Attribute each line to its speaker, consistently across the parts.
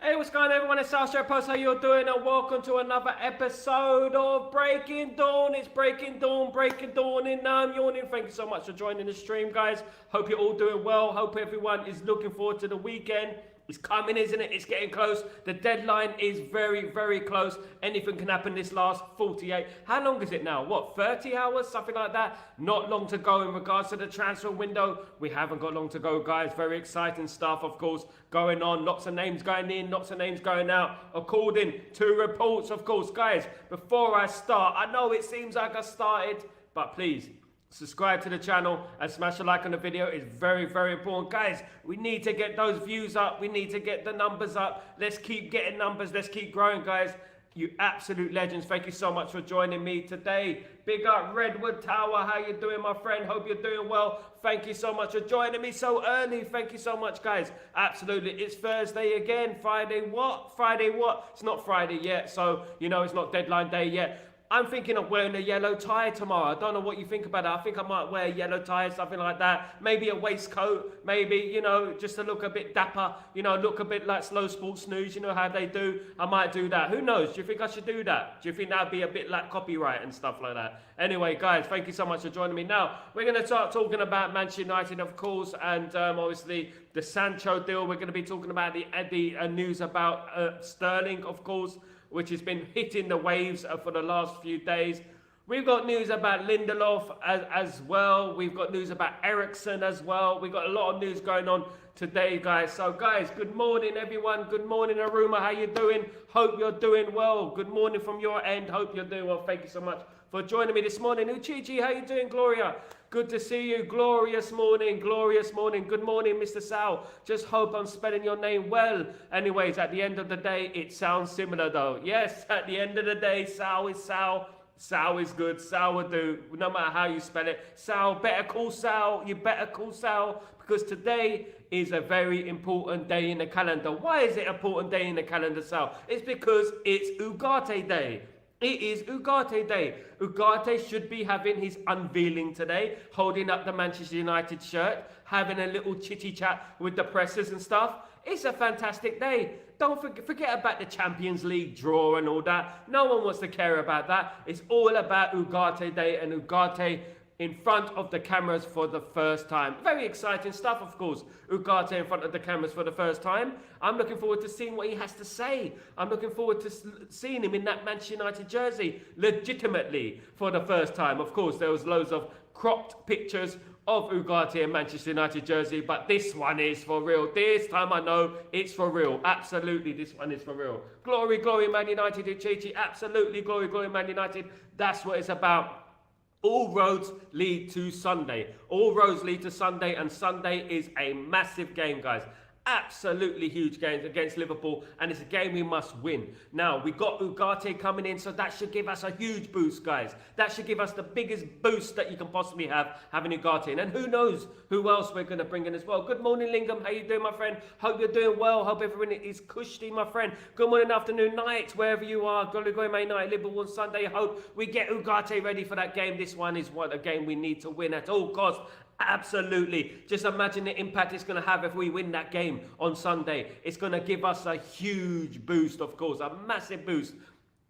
Speaker 1: Hey, what's going on, everyone? It's Sal Post. How you doing? And welcome to another episode of Breaking Dawn. It's Breaking Dawn, and now I'm yawning. Thank you so much for joining the stream, guys. Hope you're all doing well. Hope everyone is looking forward to the weekend. It's coming, isn't it? It's getting close. The deadline is very, very close. Anything can happen this last 48. How long is it now? What, 30 hours? Something like that? Not long to go in regards to the transfer window. We haven't got long to go, guys. Very exciting stuff, of course, going on. Lots of names going in, lots of names going out, according to reports, of course. Guys, before I start, I know it seems like I started, but please, subscribe to the channel and smash a like on the video. It's very, very important. Guys, we need to get those views up. We need to get the numbers up. Let's keep getting numbers. Let's keep growing, guys. You absolute legends. Thank you so much for joining me today. Big up Redwood Tower. How you doing, my friend? Hope you're doing well. Thank you so much for joining me so early. Thank you so much, guys. Absolutely. It's Thursday again. Friday what? Friday what? It's not Friday yet, so, you know, it's not deadline day yet. I'm thinking of wearing a yellow tie tomorrow. I don't know what you think about that. I think I might wear a yellow tie, something like that. Maybe a waistcoat. Maybe, you know, just to look a bit dapper. You know, look a bit like Slow Sports News. You know how they do. I might do that. Who knows? Do you think I should do that? Do you think that would be a bit like copyright and stuff like that? Anyway, guys, thank you so much for joining me. Now, we're going to start talking about Manchester United, of course, and obviously the Sancho deal. We're going to be talking about the news about Sterling, of course, which has been hitting the waves for the last few days. We've got news about Lindelof as well. We've got news about Eriksen as well. We've got a lot of news going on today, guys. So, guys, good morning, everyone. Good morning, Aruma. How you doing? Hope you're doing well. Good morning from your end. Hope you're doing well. Thank you so much for joining me this morning. Uchichi, how you doing, Gloria? Good to see you. Glorious morning, glorious morning. Good morning, Mr. Sal. Just hope I'm spelling your name well. Anyways, at the end of the day, it sounds similar though. Yes, at the end of the day, Sal is Sal. Sal is good. Sal will do, no matter how you spell it. Sal, better call Sal. You better call Sal, because today is a very important day in the calendar. Why is it an important day in the calendar, Sal? It's because it's Ugarte Day. It is Ugarte Day. Ugarte should be having his unveiling today, holding up the Manchester United shirt, having a little chitty chat with the pressers and stuff. It's a fantastic day. Don't forget about the Champions League draw and all that. No one wants to care about that. It's all about Ugarte Day and Ugarte in front of the cameras for the first time. Very exciting stuff, of course. Ugarte in front of the cameras for the first time. I'm looking forward to seeing what he has to say. I'm looking forward to seeing him in that Manchester United jersey legitimately for the first time. Of course, there was loads of cropped pictures of Ugarte in Manchester United jersey, but this one is for real. This time I know it's for real. Absolutely, this one is for real. Glory, glory, Man United, Uchichi. Absolutely, glory, glory, Man United. That's what it's about. All roads lead to Sunday. All roads lead to Sunday, and Sunday is a massive game, guys. Absolutely huge game against Liverpool, and it's a game we must win. Now, we got Ugarte coming in, so that should give us a huge boost, guys. That should give us the biggest boost that you can possibly have, having Ugarte in. And who knows who else we're going to bring in as well. Good morning, Lingham. How you doing, my friend? Hope you're doing well. Hope everyone is cushy, my friend. Good morning, afternoon, night, wherever you are. Go May night, Liverpool on Sunday. Hope we get Ugarte ready for that game. This one is a game we need to win at all costs. Absolutely. Just imagine the impact it's going to have if we win that game on Sunday. It's going to give us a huge boost, of course, a massive boost.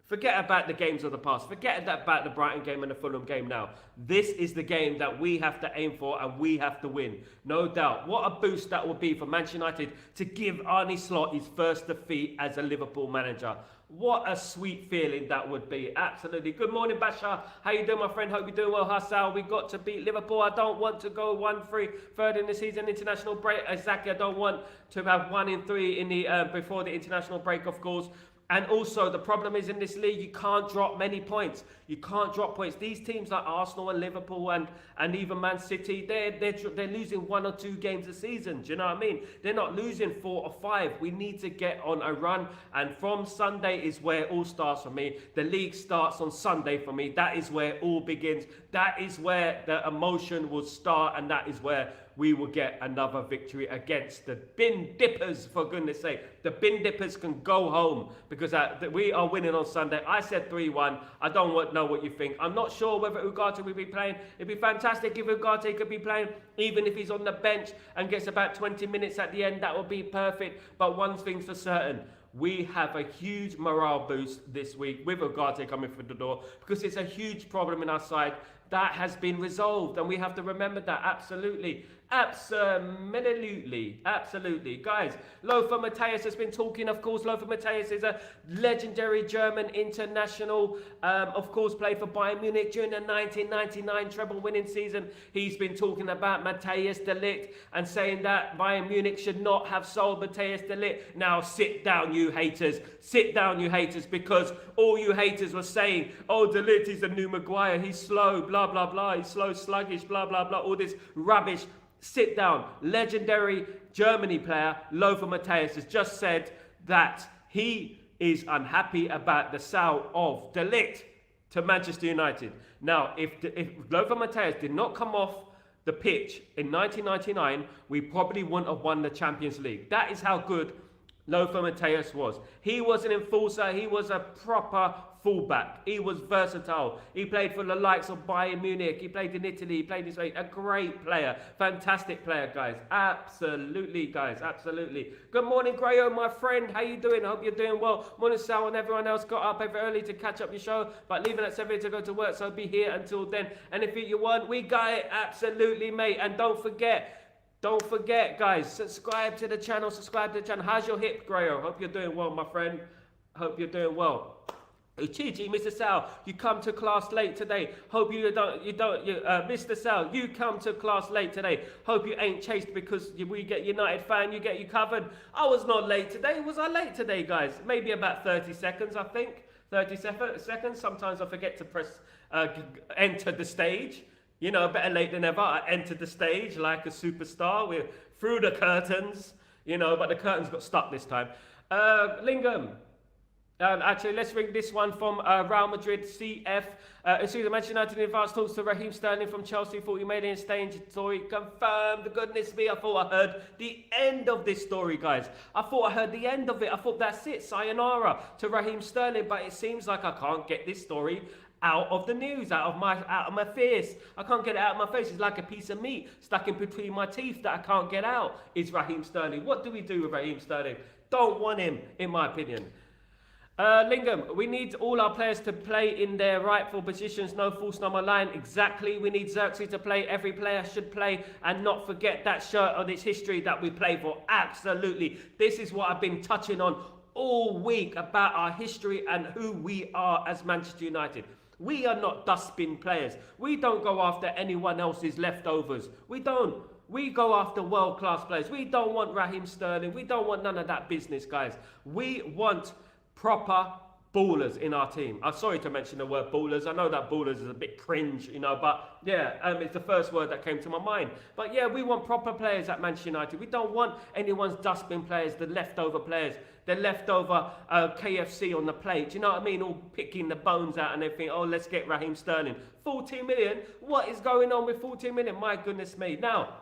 Speaker 1: Forget about the games of the past. Forget about the Brighton game and the Fulham game now. This is the game that we have to aim for, and we have to win. No doubt. What a boost that will be for Manchester United to give Arne Slot his first defeat as a Liverpool manager. What a sweet feeling that would be. Absolutely. Good morning, Basha. How you doing, my friend? Hope you're doing well. Hassel, we got to beat Liverpool. I don't want to go 1-3 third in the season international break. Exactly. I don't want to have 1-3 in the before the international break, of course. And also, the problem is in this league, you can't drop many points. You can't drop points. These teams like Arsenal and Liverpool and even Man City, they're losing 1 or 2 games a season. Do you know what I mean? They're not losing 4 or 5. We need to get on a run. And from Sunday is where it all starts for me. The league starts on Sunday for me. That is where it all begins. That is where the emotion will start. And that is where we will get another victory against the bin dippers, for goodness sake. The bin dippers can go home because we are winning on Sunday. I said 3-1. I don't know what you think. I'm not sure whether Ugarte will be playing. It'd be fantastic if Ugarte could be playing, even if he's on the bench and gets about 20 minutes at the end. That would be perfect. But one thing's for certain. we have a huge morale boost this week with Ugarte coming through the door, because it's a huge problem in our side that has been resolved, and we have to remember that. Absolutely. Guys, Lothar Matthäus has been talking. Of course, Lothar Matthäus is a legendary German international, of course played for Bayern Munich during the 1999 treble winning season. He's been talking about Matthäus de Ligt and saying that Bayern Munich should not have sold Matthäus de Ligt. Now sit down, you haters. Sit down, you haters, because all you haters were saying, oh, de Ligt is the new Maguire, he's slow, blah blah blah, he's slow, sluggish, blah blah blah, all this rubbish. Sit down. Legendary Germany player Lothar Matthäus has just said that he is unhappy about the sale of de Ligt to Manchester United. Now, if Lothar Matthäus did not come off the pitch in 1999, we probably wouldn't have won the Champions League. That is how good Lothar Matthäus was. He was an enforcer. He was a proper fullback. He was versatile. He played for the likes of Bayern Munich. He played in Italy. He played in Spain. A great player. Fantastic player, guys. Absolutely, guys. Absolutely. Good morning, Grayo, my friend. How you doing? I hope you're doing well. Morning, Sal, and everyone else got up very early to catch up your show, but leaving at 7 to go to work, so be here until then. And if you want, we got it. Absolutely, mate. And don't forget, guys, subscribe to the channel. How's your hip, Grayo? Hope you're doing well, my friend. Hope you're doing well. Chichi, Mr. Sal, you come to class late today. Hope Mr. Sal, you come to class late today. Hope you ain't chased because we get United fan, you covered. I was not late today. Was I late today, guys? Maybe about 30 seconds, I think. 30 seconds. Sometimes I forget to press enter the stage. You know, better late than ever. I entered the stage like a superstar. We're through the curtains, you know, but the curtains got stuck this time. Lingham. Actually, let's ring this one from Real Madrid CF. Manchester United in advance talks to Raheem Sterling from Chelsea. Thought he made it in stage story. Confirmed. Goodness me, I thought I heard the end of this story, guys. I thought I heard the end of it. I thought that's it. Sayonara to Raheem Sterling. But it seems like I can't get this story out of the news, out of my face. I can't get it out of my face. It's like a piece of meat stuck in between my teeth that I can't get out. Is Raheem Sterling. What do we do with Raheem Sterling? Don't want him, in my opinion. Lingham, we need all our players to play in their rightful positions, no false number line. Exactly, we need Xerxes to play. Every player should play and not forget that shirt on its history that we play for. Absolutely. This is what I've been touching on all week about our history and who we are as Manchester United. We are not dustbin players. We don't go after anyone else's leftovers. We don't. We go after world-class players. We don't want Raheem Sterling. We don't want none of that business, guys. We want proper ballers in our team. I'm sorry to mention the word ballers. I know that ballers is a bit cringe, you know, but yeah, it's the first word that came to my mind. But yeah, we want proper players at Manchester United. We don't want anyone's dustbin players, the leftover players, the leftover KFC on the plate. Do you know what I mean? All picking the bones out and everything. Oh, let's get Raheem Sterling. 14 million? What is going on with 14 million? My goodness me. Now,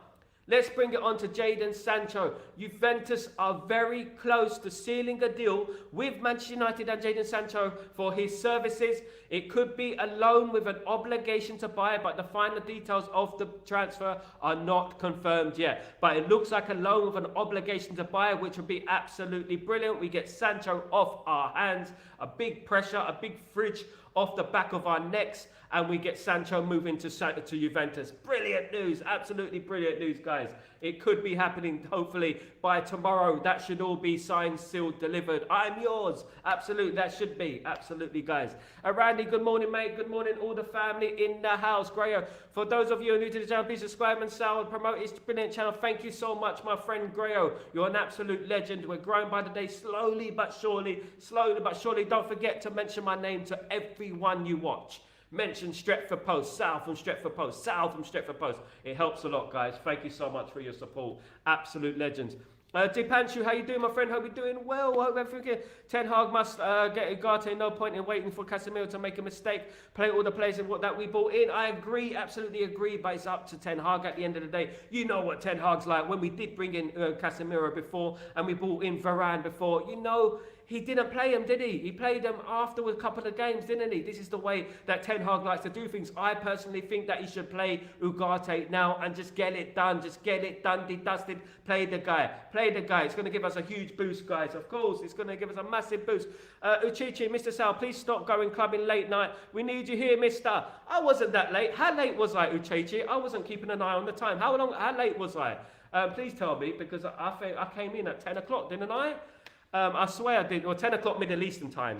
Speaker 1: let's bring it on to Jadon Sancho. Juventus are very close to sealing a deal with Manchester United and Jadon Sancho for his services. It could be a loan with an obligation to buy, but the final details of the transfer are not confirmed yet. But it looks like a loan with an obligation to buy, which would be absolutely brilliant. We get Sancho off our hands, a big pressure, a big fridge off the back of our necks, and we get Sancho moving to Juventus. Brilliant news, absolutely brilliant news, guys. It could be happening, hopefully, by tomorrow. That should all be signed, sealed, delivered. I'm yours. Absolutely, that should be. Absolutely, guys. Randy, good morning, mate. Good morning, all the family in the house. Grayo, for those of you who are new to the channel, please subscribe and Sal and promote his brilliant channel. Thank you so much, my friend Grayo. You're an absolute legend. We're growing by the day, slowly but surely. Slowly but surely. Don't forget to mention my name to everyone you watch. Mention Stretford Post, Sal from Stretford Post, Sal from Stretford Post. It helps a lot, guys. Thank you so much for your support. Absolute legends. Dipanshu, how you doing, my friend? Hope you're doing well. Hope everything. Ten Hag must get Ugarte. No point in waiting for Casemiro to make a mistake. Play all the players that we bought in. I agree, absolutely agree. But it's up to Ten Hag at the end of the day. You know what Ten Hag's like. When we did bring in Casemiro before, and we brought in Varane before, you know, he didn't play him, did he? He played them after a couple of games, didn't he? This is the way that Ten Hag likes to do things. I personally think that he should play Ugarte now and just get it done. Just get it done, dusted. Play the guy. Play the guy. It's going to give us a huge boost, guys. Of course, it's going to give us a massive boost. Uchichi, Mr. Sal, please stop going clubbing late night. We need you here, mister. I wasn't that late. How late was I, Uchichi? I wasn't keeping an eye on the time. How late was I? Please tell me, because I think I came in at 10 o'clock, didn't I? I swear I did, or 10 o'clock Middle Eastern time,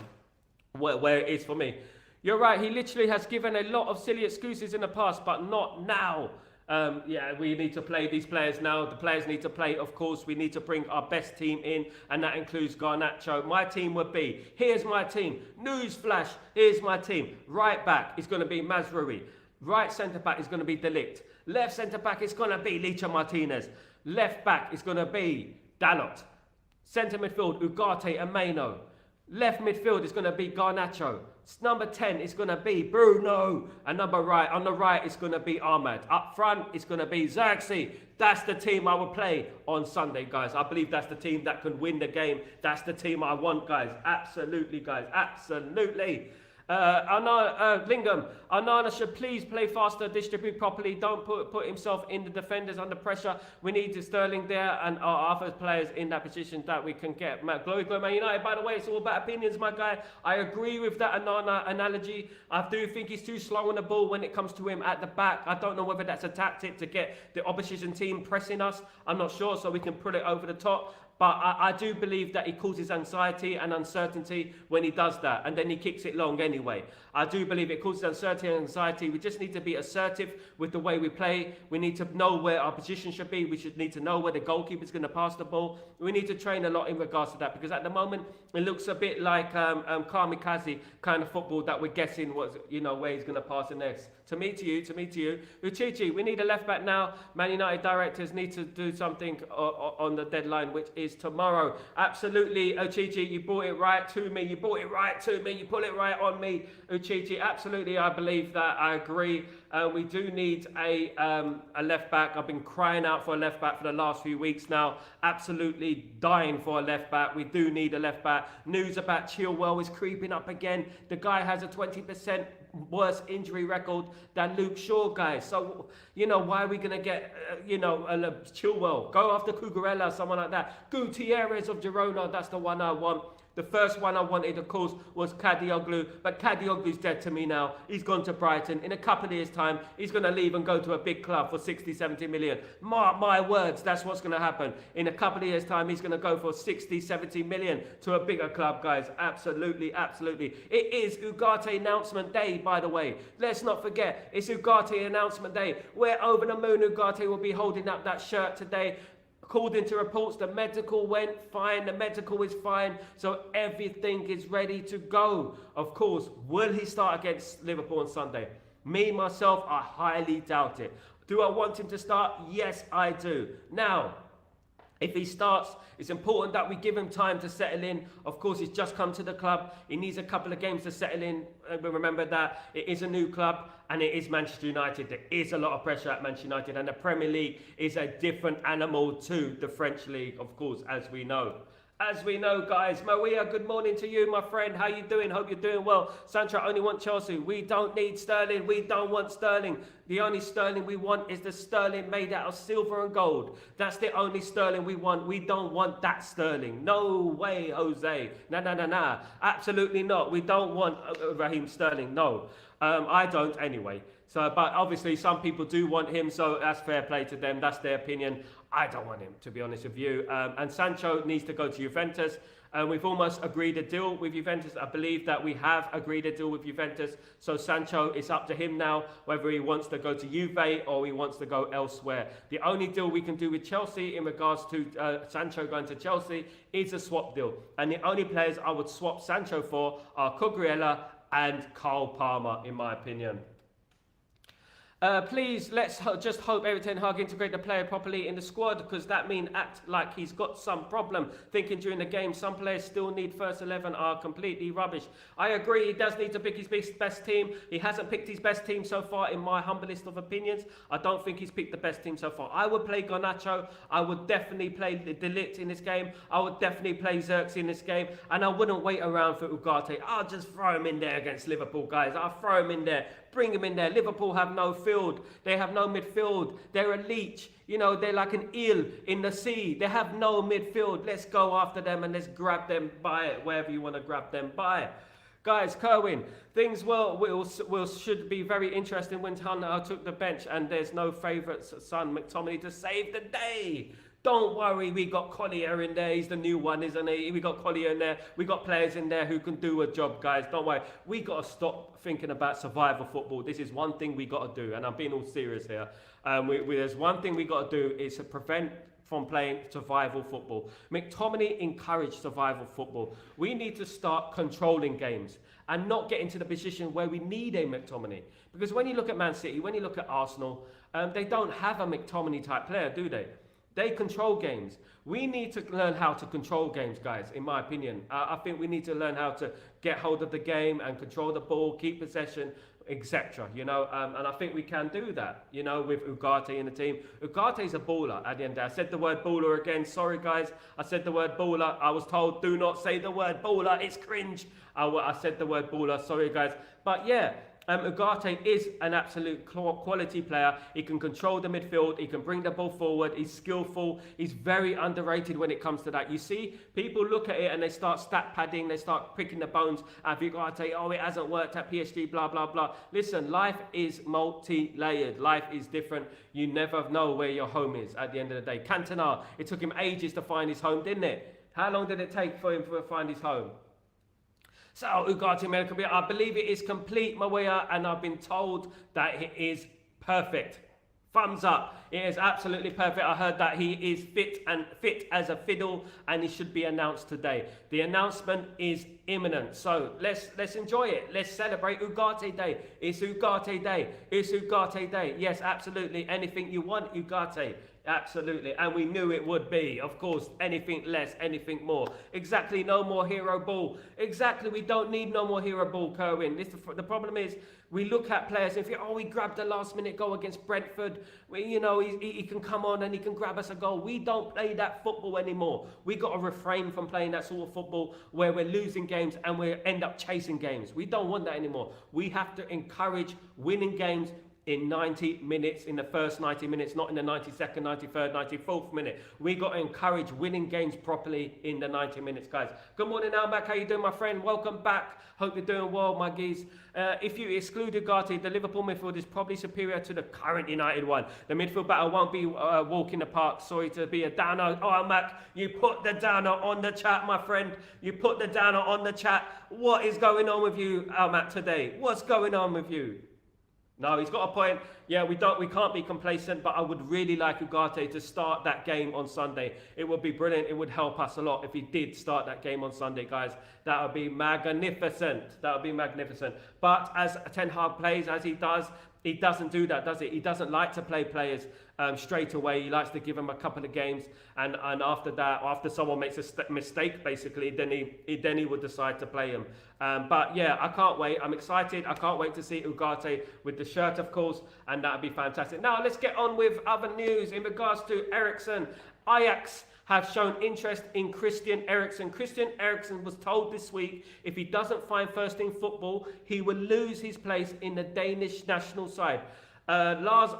Speaker 1: where it is for me. You're right, he literally has given a lot of silly excuses in the past, but not now. Yeah, we need to play these players now. The players need to play, of course. We need to bring our best team in, and that includes Garnacho. My team would be, here's my team. Newsflash, here's my team. Right back is going to be Mazraoui. Right centre-back is going to be De Ligt. Left centre-back is going to be Licha Martinez. Left back is going to be Dalot. Centre midfield, Ugarte and Meno. Left midfield is going to be Garnacho. Number 10 is going to be Bruno. And on the right is going to be Ahmad. Up front is going to be Xerxes. That's the team I will play on Sunday, guys. I believe that's the team that can win the game. That's the team I want, guys. Absolutely, guys. Absolutely. Lingham, Onana should please play faster, distribute properly, don't put himself in the defenders under pressure. We need Sterling there and our other players in that position that we can get. Glory Man United, by the way, it's all about opinions, my guy. I agree with that Onana analogy. I do think he's too slow on the ball when it comes to him at the back. I don't know whether that's a tactic to get the opposition team pressing us. I'm not sure, so we can put it over the top. But I do believe that he causes anxiety and uncertainty when he does that. And then he kicks it long anyway. I do believe it causes uncertainty and anxiety. We just need to be assertive with the way we play. We need to know where our position should be. We should need to know where the goalkeeper is going to pass the ball. We need to train a lot in regards to that. Because at the moment, it looks a bit like kamikaze kind of football that we're guessing where he's going to pass it next. To me, to you. Uchichi, we need a left back now. Man United directors need to do something on the deadline, which is tomorrow. Absolutely, Uchichi, you brought it right to me. You brought it right to me. You put it right on me, Uchichi. Absolutely, I believe that. I agree. We do need a left back. I've been crying out for a left back for the last few weeks now. Absolutely dying for a left back. We do need a left back. News about Chilwell is creeping up again. The guy has a 20% worse injury record than Luke Shaw, guys. So, why are we going to get, Chilwell? Go after Cucurella, someone like that. Gutierrez of Girona, that's the one I want. The first one I wanted, of course, was Kadioglu, but Kadioglu's dead to me now. He's gone to Brighton. In a couple of years' time, he's going to leave and go to a big club for 60, 70 million. Mark my words, that's what's going to happen. In a couple of years' time, he's going to go for 60, 70 million to a bigger club, guys. Absolutely, absolutely. It is Ugarte announcement day, by the way. Let's not forget, it's Ugarte announcement day. We're over the moon. Ugarte will be holding up that shirt today. According to reports, the medical went fine. The medical is fine. So everything is ready to go. Of course, will he start against Liverpool on Sunday? Me, myself, I highly doubt it. Do I want him to start? Yes, I do. Now, if he starts, it's important that we give him time to settle in. Of course, he's just come to the club. He needs a couple of games to settle in. But remember that it is a new club and it is Manchester United. There is a lot of pressure at Manchester United, and the Premier League is a different animal to the French League, of course, as we know. As we know, guys. Maria, good morning to you, my friend. How you doing? Hope you're doing well. Sancho, only want Chelsea. We don't need Sterling. We don't want Sterling. The only Sterling we want is the Sterling made out of silver and gold. That's the only Sterling we want. We don't want that Sterling. No way, Jose. Nah. Absolutely not. We don't want Raheem Sterling. No. I don't anyway. So, but obviously some people do want him, so that's fair play to them. That's their opinion. I don't want him, to be honest with you. And Sancho needs to go to Juventus. We've almost agreed a deal with Juventus. I believe that we have agreed a deal with Juventus. So Sancho, it's up to him now whether he wants to go to Juve or he wants to go elsewhere. The only deal we can do with Chelsea in regards to Sancho going to Chelsea is a swap deal. And the only players I would swap Sancho for are Cucurella and Cole Palmer, in my opinion. Please, let's just hope Erik ten Hag integrate the player properly in the squad, because that means act like he's got some problem. Thinking during the game, some players still need first 11 are completely rubbish. I agree, he does need to pick his best team. He hasn't picked his best team so far, in my humblest of opinions. I don't think he's picked the best team so far. I would play Garnacho. I would definitely play Ligt in this game. I would definitely play Xerxes in this game. And I wouldn't wait around for Ugarte. I'll just throw him in there against Liverpool, guys. I'll throw him in there. Bring him in there. Liverpool have no field. They have no midfield. They're a leech. You know, they're like an eel in the sea. They have no midfield. Let's go after them and let's grab them by it. Wherever you want to grab them by. Guys, Kerwin, things should be very interesting when Cantona took the bench and there's no favourite son, McTominay, to save the day. Don't worry, we got Collier in there. He's the new one, isn't he? We got Collier in there. We got players in there who can do a job, guys. Don't worry. We got to stop thinking about survival football. This is one thing we got to do, and I'm being all serious here. There's one thing we got to do is to prevent from playing survival football. McTominay encouraged survival football. We need to start controlling games and not get into the position where we need a McTominay. Because when you look at Man City, when you look at Arsenal, they don't have a McTominay type player, do they? They control games. We need to learn how to control games, guys, in my opinion. I think we need to learn how to get hold of the game and control the ball, keep possession, etc. You know, and I think we can do that, you know, with Ugarte in the team. Ugarte's a baller at the end of the day. I said the word baller again. Sorry, guys. I said the word baller. I was told, do not say the word baller. It's cringe. I said the word baller. Sorry, guys. But yeah. Ugarte is an absolute quality player. He can control the midfield. He can bring the ball forward. He's skillful. He's very underrated when it comes to that. You see, people look at it and they start stat padding. They start picking the bones of Ugarte. Oh, it hasn't worked at PSG, blah, blah, blah. Listen, life is multi-layered. Life is different. You never know where your home is at the end of the day. Cantona, it took him ages to find his home, didn't it? How long did it take for him to find his home? So, Ugarte, I believe it is complete, Mawia, and I've been told that it is perfect. Thumbs up. It is absolutely perfect. I heard that he is fit as a fiddle, and he should be announced today. The announcement is imminent. So let's enjoy it. Let's celebrate Ugarte Day. It's Ugarte Day. It's Ugarte Day. Yes, absolutely. Anything you want, Ugarte. Absolutely, and we knew it would be. Of course, anything less, anything more. Exactly, no more hero ball. Exactly, we don't need no more hero ball, Kerwin. The problem is, we look at players, and we grabbed the last minute goal against Brentford. He can come on and he can grab us a goal. We don't play that football anymore. We got to refrain from playing that sort of football where we're losing games and we end up chasing games. We don't want that anymore. We have to encourage winning games in 90 minutes, in the first 90 minutes, not in the 92nd, 93rd, 94th minute. We got to encourage winning games properly in the 90 minutes, guys. Good morning, Almac. How you doing, my friend? Welcome back. Hope you're doing well, my geese. If you exclude Ugarte, the Liverpool midfield is probably superior to the current United one. The midfield battle won't be a walk in the park. Sorry to be a downer. Oh, Almac, you put the downer on the chat, my friend. You put the downer on the chat. What is going on with you, Almac, today? What's going on with you? No, he's got a point. Yeah, we can't be complacent, but I would really like Ugarte to start that game on Sunday. It would be brilliant. It would help us a lot if he did start that game on Sunday, guys. That would be magnificent. That would be magnificent. But as Ten Hag plays, as he doesn't do that, does he? He doesn't like to play players straight away. He likes to give them a couple of games, and after that, after someone makes a mistake, basically, then he would decide to play him. But yeah, I can't wait. I'm excited. I can't wait to see Ugarte with the shirt, of course, and that would be fantastic. Now let's get on with other news in regards to Eriksen. Ajax have shown interest in Christian Eriksen. Christian Eriksen was told this week if he doesn't find first team football, he will lose his place in the Danish national side. Lars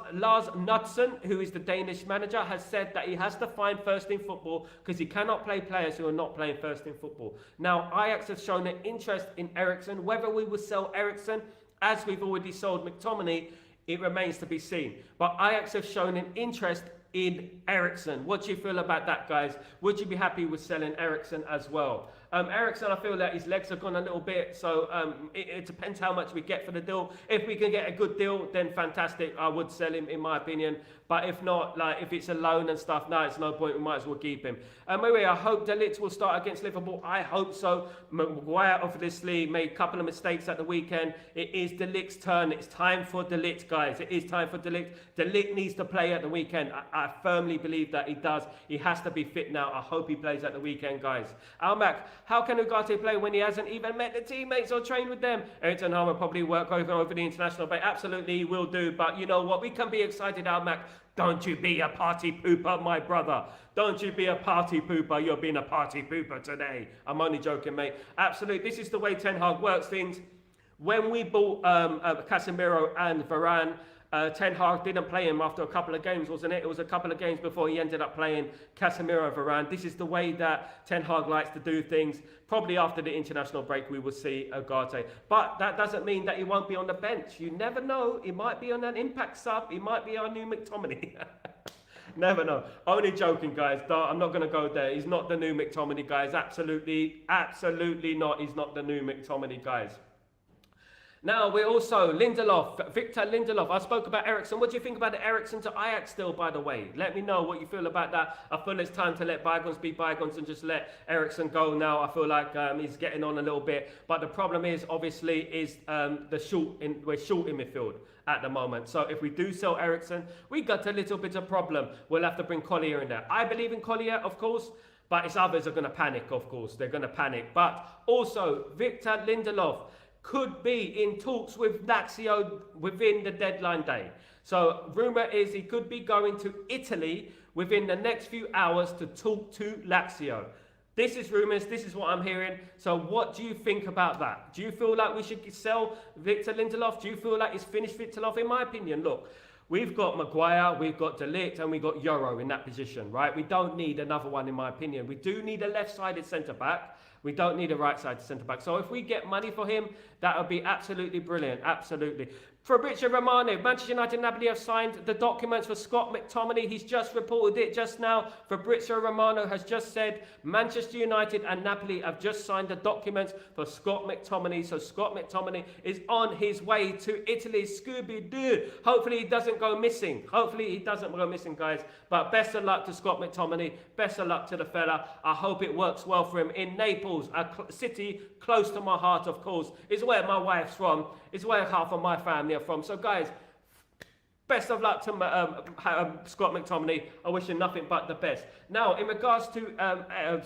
Speaker 1: Knudsen, who is the Danish manager, has said that he has to find first team football because he cannot play players who are not playing first team football. Now, Ajax have shown an interest in Eriksen. Whether we will sell Eriksen, as we've already sold McTominay, it remains to be seen. But Ajax have shown an interest in Eriksen. What do you feel about that, guys? Would you be happy with selling Eriksen as well? Eriksen, I feel that his legs have gone a little bit, so it depends how much we get for the deal. If we can get a good deal, then fantastic. I would sell him, in my opinion. But if not, like if it's a loan and stuff, no, it's no point. We might as well keep him. Anyway, I hope Ligt will start against Liverpool. I hope so. Maguire obviously made a couple of mistakes at the weekend. It is Ligt's turn. It's time for Ligt, guys. It is time for Ligt. Ligt needs to play at the weekend. I firmly believe that he does. He has to be fit now. I hope he plays at the weekend, guys. Almac, how can Ugarte play when he hasn't even met the teammates or trained with them? Eriksen will probably work over the international break. Absolutely, he will do. But you know what? We can be excited, Almac. Don't you be a party pooper, my brother. Don't you be a party pooper. You're being a party pooper today. I'm only joking, mate. Absolutely. This is the way Ten Hag works things. When we bought Casemiro and Varane, Ten Hag didn't play him after a couple of games, wasn't it? It was a couple of games before he ended up playing Casemiro and Varane. This is the way that Ten Hag likes to do things. Probably after the international break, we will see Ugarte. But that doesn't mean that he won't be on the bench. You never know. He might be on an impact sub. He might be our new McTominay. Never know. Only joking, guys. I'm not going to go there. He's not the new McTominay, guys. Absolutely not. He's not the new McTominay, guys. Now, we're also Lindelof, Victor Lindelof. I spoke about Eriksen. What do you think about the Eriksen to Ajax still, by the way? Let me know what you feel about that. I feel it's time to let bygones be bygones and just let Eriksen go now. I feel like he's getting on a little bit. But the problem is, obviously, is we're short in midfield at the moment. So if we do sell Eriksen, we got a little bit of problem. We'll have to bring Collier in there. I believe in Collier, of course. But it's others are going to panic, of course. They're going to panic. But also, Victor Lindelof could be in talks with Lazio within the deadline day. So rumour is he could be going to Italy within the next few hours to talk to Lazio. This is rumours, this is what I'm hearing. So what do you think about that? Do you feel like we should sell Victor Lindelof? Do you feel like he's finished Lindelof? In my opinion, look, we've got Maguire, we've got Ligt, and we've got Euro in that position, right? We don't need another one, in my opinion. We do need a left-sided centre-back. We don't need a right-sided centre-back. So if we get money for him, that would be absolutely brilliant. Absolutely. Fabrizio Romano, Manchester United and Napoli have signed the documents for Scott McTominay. He's just reported it just now. Fabrizio Romano has just said Manchester United and Napoli have just signed the documents for Scott McTominay. So Scott McTominay is on his way to Italy. Scooby-Doo. Hopefully he doesn't go missing. Hopefully he doesn't go missing, guys. But best of luck to Scott McTominay. Best of luck to the fella. I hope it works well for him in Naples, a city close to my heart, of course. It's where my wife's from. It's where half of my family are from. So, guys, best of luck to Scott McTominay. I wish him nothing but the best. Now, in regards to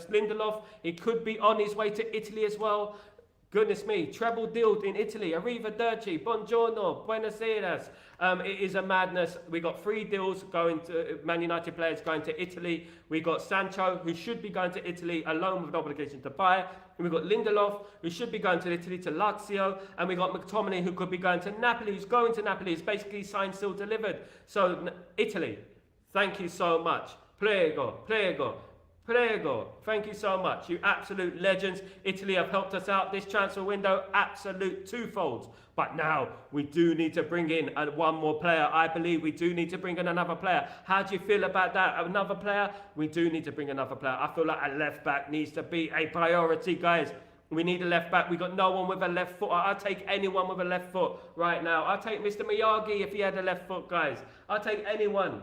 Speaker 1: Lindelof, he could be on his way to Italy as well. Goodness me, treble deal in Italy. Arrivederci, buongiorno, buenos aires. It is a madness. We got 3 deals going to Man United players going to Italy. We got Sancho, who should be going to Italy alone with an obligation to buy. And we got Lindelof, who should be going to Italy to Lazio. And we got McTominay, who could be going to Napoli, who's going to Napoli. It's basically signed, still delivered. So, Italy, thank you so much. Prego, prego. Prego, thank you so much. You absolute legends. Italy have helped us out this transfer window, absolute twofolds. But now we do need to bring in one more player. I believe we do need to bring in another player. How do you feel about that? Another player? We do need to bring another player. I feel like a left back needs to be a priority, guys. We need a left back. We got no one with a left foot. I'll take anyone with a left foot right now. I'll take Mr. Miyagi if he had a left foot, guys. I'll take anyone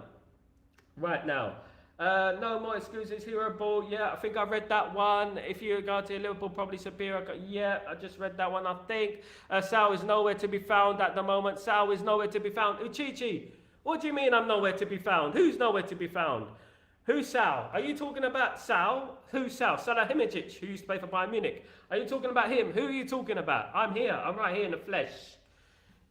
Speaker 1: right now. No more excuses, hero ball. Yeah, I think I read that one. If you go to Liverpool, probably superior. Yeah, I just read that one, I think. Sal is nowhere to be found at the moment. Sal is nowhere to be found. Uchichi, what do you mean I'm nowhere to be found? Who's nowhere to be found? Who's Sal? Are you talking about Sal? Who's Sal? Salahimidzic, who used to play for Bayern Munich. Are you talking about him? Who are you talking about? I'm here. I'm right here in the flesh.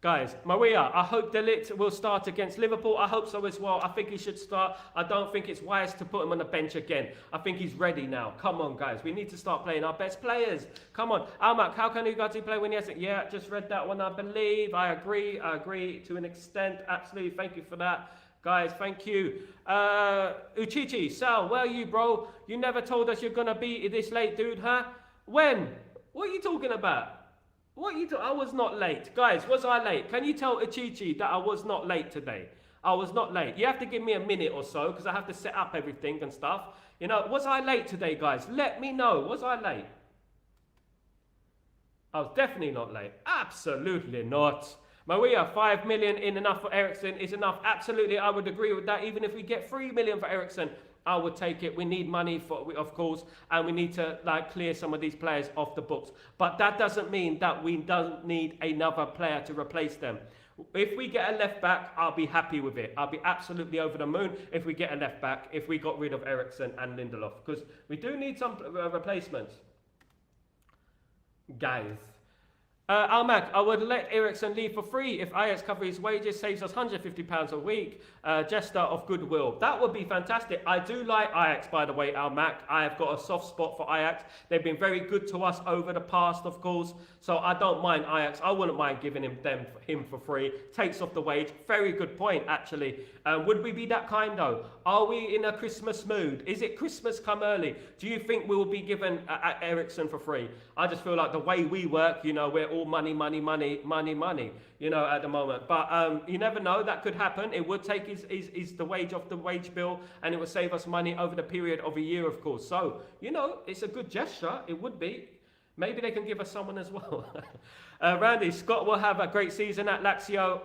Speaker 1: Guys, Maria, I hope Ligt will start against Liverpool. I hope so as well. I think he should start. I don't think it's wise to put him on the bench again. I think he's ready now. Come on, guys. We need to start playing our best players. Come on. Almac, how can Ugarte play when he hasn't? Yeah, just read that one, I believe. I agree to an extent. Absolutely. Thank you for that. Guys, thank you. Uchichi, Sal, where are you, bro? You never told us you're going to be this late, dude, huh? When? What are you talking about? I was not late. Guys, was I late? Can you tell Uchichi that I was not late today? I was not late. You have to give me a minute or so because I have to set up everything and stuff. You know, was I late today, guys? Let me know. Was I late? I was definitely not late. Absolutely not. Maria, 5 million in enough for Eriksen is enough. Absolutely, I would agree with that. Even if we get 3 million for Eriksen, I would take it. We need money for, of course, and we need to clear some of these players off the books. But that doesn't mean that we don't need another player to replace them. If we get a left back, I'll be happy with it. I'll be absolutely over the moon if we get a left back, if we got rid of Eriksen and Lindelof, because we do need some replacements. Guys. Almac, I would let Eriksen leave for free if Ajax cover his wages, saves us £150 a week. Gesture of goodwill. That would be fantastic. I do like Ajax, by the way, Almac. I have got a soft spot for Ajax. They've been very good to us over the past, of course. So I don't mind Ajax. I wouldn't mind giving him for free. Takes off the wage. Very good point, actually. Would we be that kind, though? Are we in a Christmas mood? Is it Christmas come early? Do you think we will be given Eriksen for free? I just feel like the way we work, you know, we're all money, you know, at the moment. But you never know, that could happen. It would take the wage off the wage bill, and it would save us money over the period of a year, of course. So, you know, it's a good gesture. It would be. Maybe they can give us someone as well. Randy, Scott will have a great season at Lazio.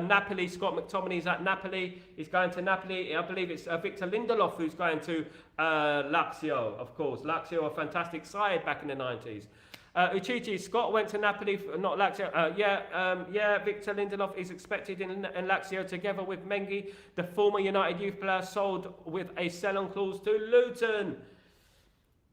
Speaker 1: Napoli, Scott McTominay's at Napoli. He's going to Napoli. I believe it's Victor Lindelof who's going to Lazio, of course. Lazio, a fantastic side back in the 90s. Uchichi, Scott went to Napoli, not Lazio. Victor Lindelof is expected in Lazio together with Mengi, the former United youth player, sold with a sell-on clause to Luton.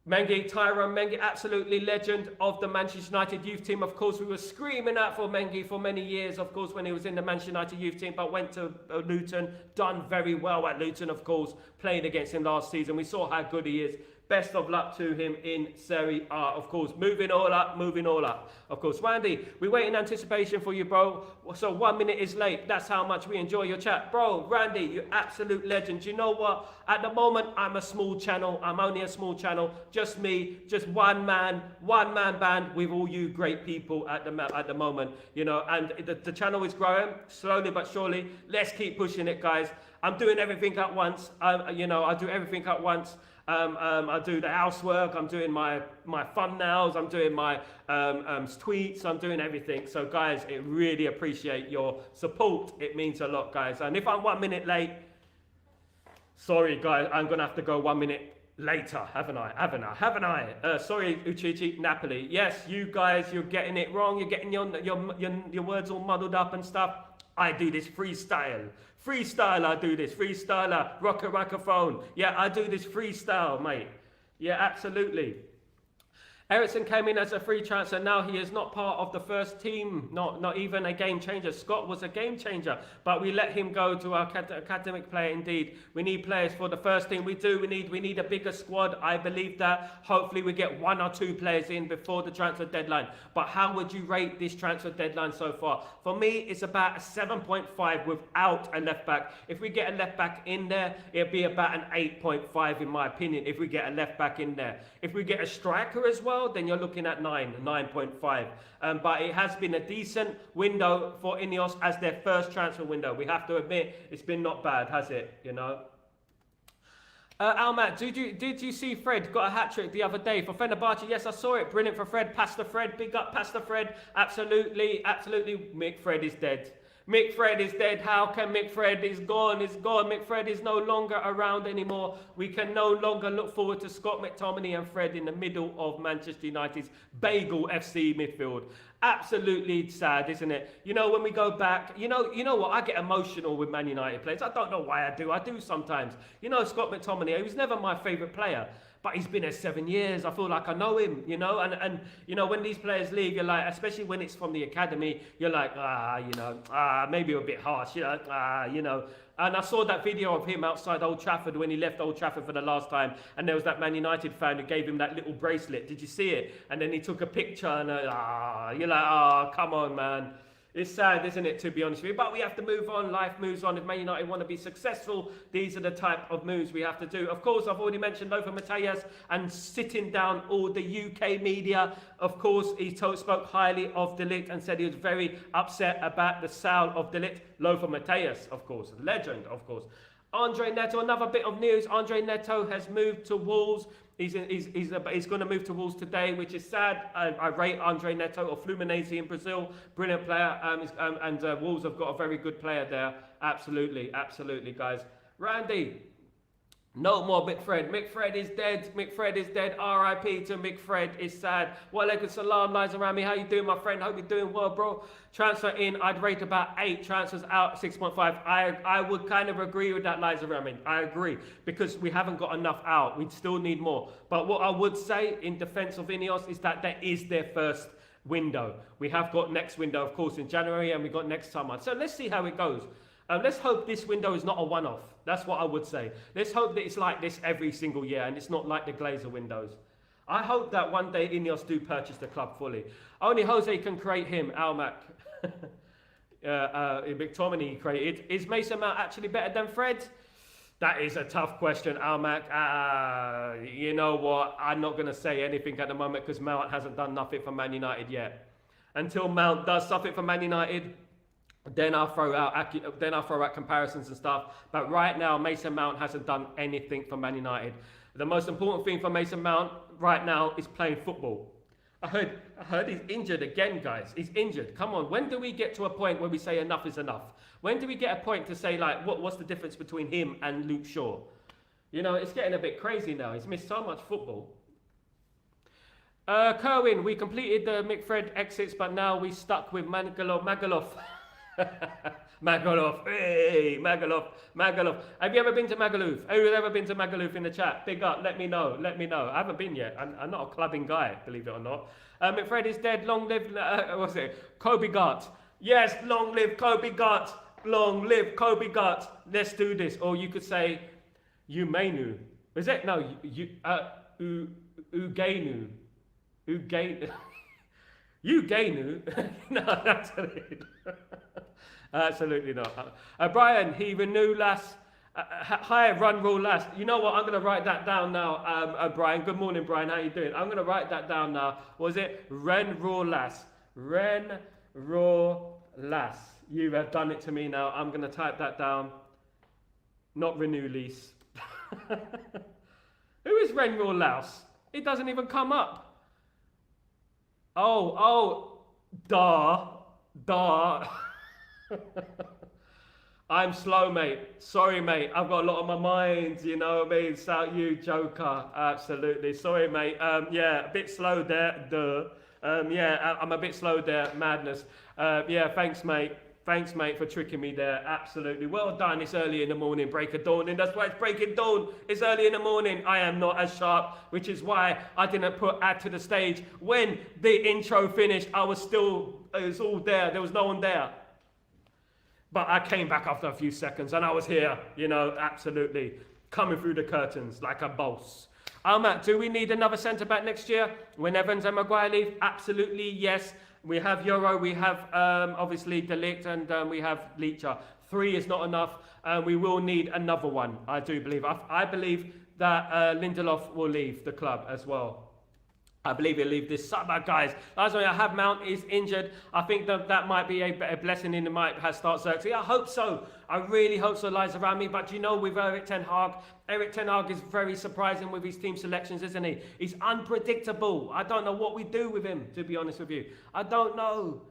Speaker 1: Tyrone Mengi, absolutely legend of the Manchester United youth team. Of course, we were screaming out for Mengi for many years, of course, when he was in the Manchester United youth team, but went to Luton, done very well at Luton, of course, playing against him last season. We saw how good he is. Best of luck to him in Serie A, of course. Moving all up. Of course, Randy, we wait in anticipation for you, bro. So 1 minute is late. That's how much we enjoy your chat. Bro, Randy, you absolute legend. You know what? At the moment, I'm a small channel. I'm only a small channel. Just me, just one man band with all you great people at the moment. You know, and the channel is growing slowly but surely. Let's keep pushing it, guys. I'm doing everything at once. I do everything at once. I do the housework, I'm doing my thumbnails, I'm doing my tweets, I'm doing everything. So guys, I really appreciate your support. It means a lot, guys. And if I'm 1 minute late, sorry guys, I'm gonna have to go 1 minute later, haven't I? Sorry, Uchichi, Napoli. Yes, you guys, you're getting it wrong. You're getting your words all muddled up and stuff. I do this freestyle. I do this. Freestyler, rockaphone. Yeah, I do this freestyle, mate. Yeah, absolutely. Eriksen came in as a free transfer. Now he is not part of the first team, not even a game changer. Scott was a game changer, but we let him go to our academic player indeed. We need players for the first team. We need a bigger squad. I believe that. Hopefully we get 1 or 2 players in before the transfer deadline. But how would you rate this transfer deadline so far? For me, it's about a 7.5 without a left back. If we get a left back in there, it'll be about an 8.5 in my opinion, if we get a left back in there. If we get a striker as well, then you're looking at 9.5. But it has been a decent window for Ineos as their first transfer window. We have to admit, it's been not bad, has it? You know. Almat, did you see Fred got a hat-trick the other day for Fenerbahce? Yes, I saw it. Brilliant for Fred. Pastor Fred. Big up Pastor Fred. Absolutely. Mick Fred is dead. Mick Fred is dead. How can Mick Fred is gone? Mick Fred is no longer around anymore. We can no longer look forward to Scott McTominay and Fred in the middle of Manchester United's Bagel FC midfield. Absolutely sad, isn't it? You know, when we go back, you know what? I get emotional with Man United players. I don't know why I do. I do sometimes. You know, Scott McTominay, he was never my favourite player. But he's been there 7 years. I feel like I know him, you know. And you know, when these players leave, you're like, especially when it's from the academy, you're like, maybe a bit harsh, you know. And I saw that video of him outside Old Trafford when he left Old Trafford for the last time. And there was that Man United fan who gave him that little bracelet. Did you see it? And then he took a picture and you're like, come on, man. It's sad, isn't it, to be honest with you? But we have to move on. Life moves on. If Man United want to be successful, these are the type of moves we have to do. Of course, I've already mentioned Lothar Matthäus and sitting down all the UK media. Of course, he spoke highly of De Ligt and said he was very upset about the sale of De Ligt. Lothar Matthäus, of course. Legend, of course. Andre Neto, another bit of news. Andre Neto has moved to Wolves. He's going to move to Wolves today, which is sad. I rate Andre Neto or Fluminense in Brazil. Brilliant player. And Wolves have got a very good player there. Absolutely, absolutely, guys. Randy. No more McFred. McFred is dead. McFred is dead. R.I.P. to McFred. It's sad. Walaikum salam. Lies around me. How you doing, my friend? Hope you're doing well, bro. Transfer in. I'd rate about 8. Transfers out 6.5. I would kind of agree with that, Lies around me. I agree because we haven't got enough out. We still need more. But what I would say in defence of Ineos is that that is their first window. We have got next window, of course, in January, and we got next summer. So let's see how it goes. Let's hope this window is not a one-off. That's what I would say. Let's hope that it's like this every single year and it's not like the Glazer windows. I hope that one day Ineos do purchase the club fully. Only Jose can create him, Almac. McTominay created. Is Mason Mount actually better than Fred? That is a tough question, Almac. You know what? I'm not going to say anything at the moment because Mount hasn't done nothing for Man United yet. Until Mount does something for Man United, then I'll throw out comparisons and stuff. But right now, Mason Mount hasn't done anything for Man United. The most important thing for Mason Mount right now is playing football. I heard he's injured again, guys. He's injured. Come on, when do we get to a point where we say enough is enough? When do we get a point to say, like, what's the difference between him and Luke Shaw? You know, it's getting a bit crazy now. He's missed so much football. Kerwin, we completed the McFred exits, but now we stuck with Magaloff. Magaluf, hey, Magaluf. Have you ever been to Magaluf? Who's ever been to Magaluf in the chat? Big up, let me know. I haven't been yet. I'm not a clubbing guy, believe it or not. McFred is dead. Long live, what's it? Kobe Gart. Yes, long live Kobe Gart. Long live Kobe Gart. Let's do this. Or you could say, Umenu. Is it? No, Ugenu. Ugenu? No, absolutely not. Absolutely not. Brian, he renew last. Hi, run rule last. You know what? I'm going to write that down now, Brian. Good morning, Brian. How you doing? I'm going to write that down now. Was it Ren raw last? Ren raw last. You have done it to me now. I'm going to type that down. Not renew lease. Who is Ren raw last? It doesn't even come up. Duh. I'm slow, mate. Sorry, mate. I've got a lot on my mind, you know what I mean? Shout you, Joker. Absolutely. Sorry, mate. Yeah, a bit slow there. Duh. Yeah, I'm a bit slow there. Madness. Yeah, thanks, mate. Thanks, mate, for tricking me there. Absolutely. Well done. It's early in the morning. Break of dawn. And that's why it's breaking dawn. It's early in the morning. I am not as sharp, which is why I didn't add to the stage. When the intro finished, it was all there. There was no one there. But I came back after a few seconds and I was here, you know, absolutely. Coming through the curtains like a boss. Matt, do we need another centre-back next year when Evans and Maguire leave? Absolutely, yes. We have Euro, we have obviously De Ligt, and we have Leacher. 3 is not enough. We will need another one, I do believe. I believe that Lindelof will leave the club as well. I believe he'll leave this summer, guys. That's why I have Mount is injured. I think that might be a blessing in the might has start Xerxes. I hope so. I really hope so, lies around me. But you know, with Erik Ten Hag is very surprising with his team selections, isn't he? He's unpredictable. I don't know what we do with him, to be honest with you. I don't know.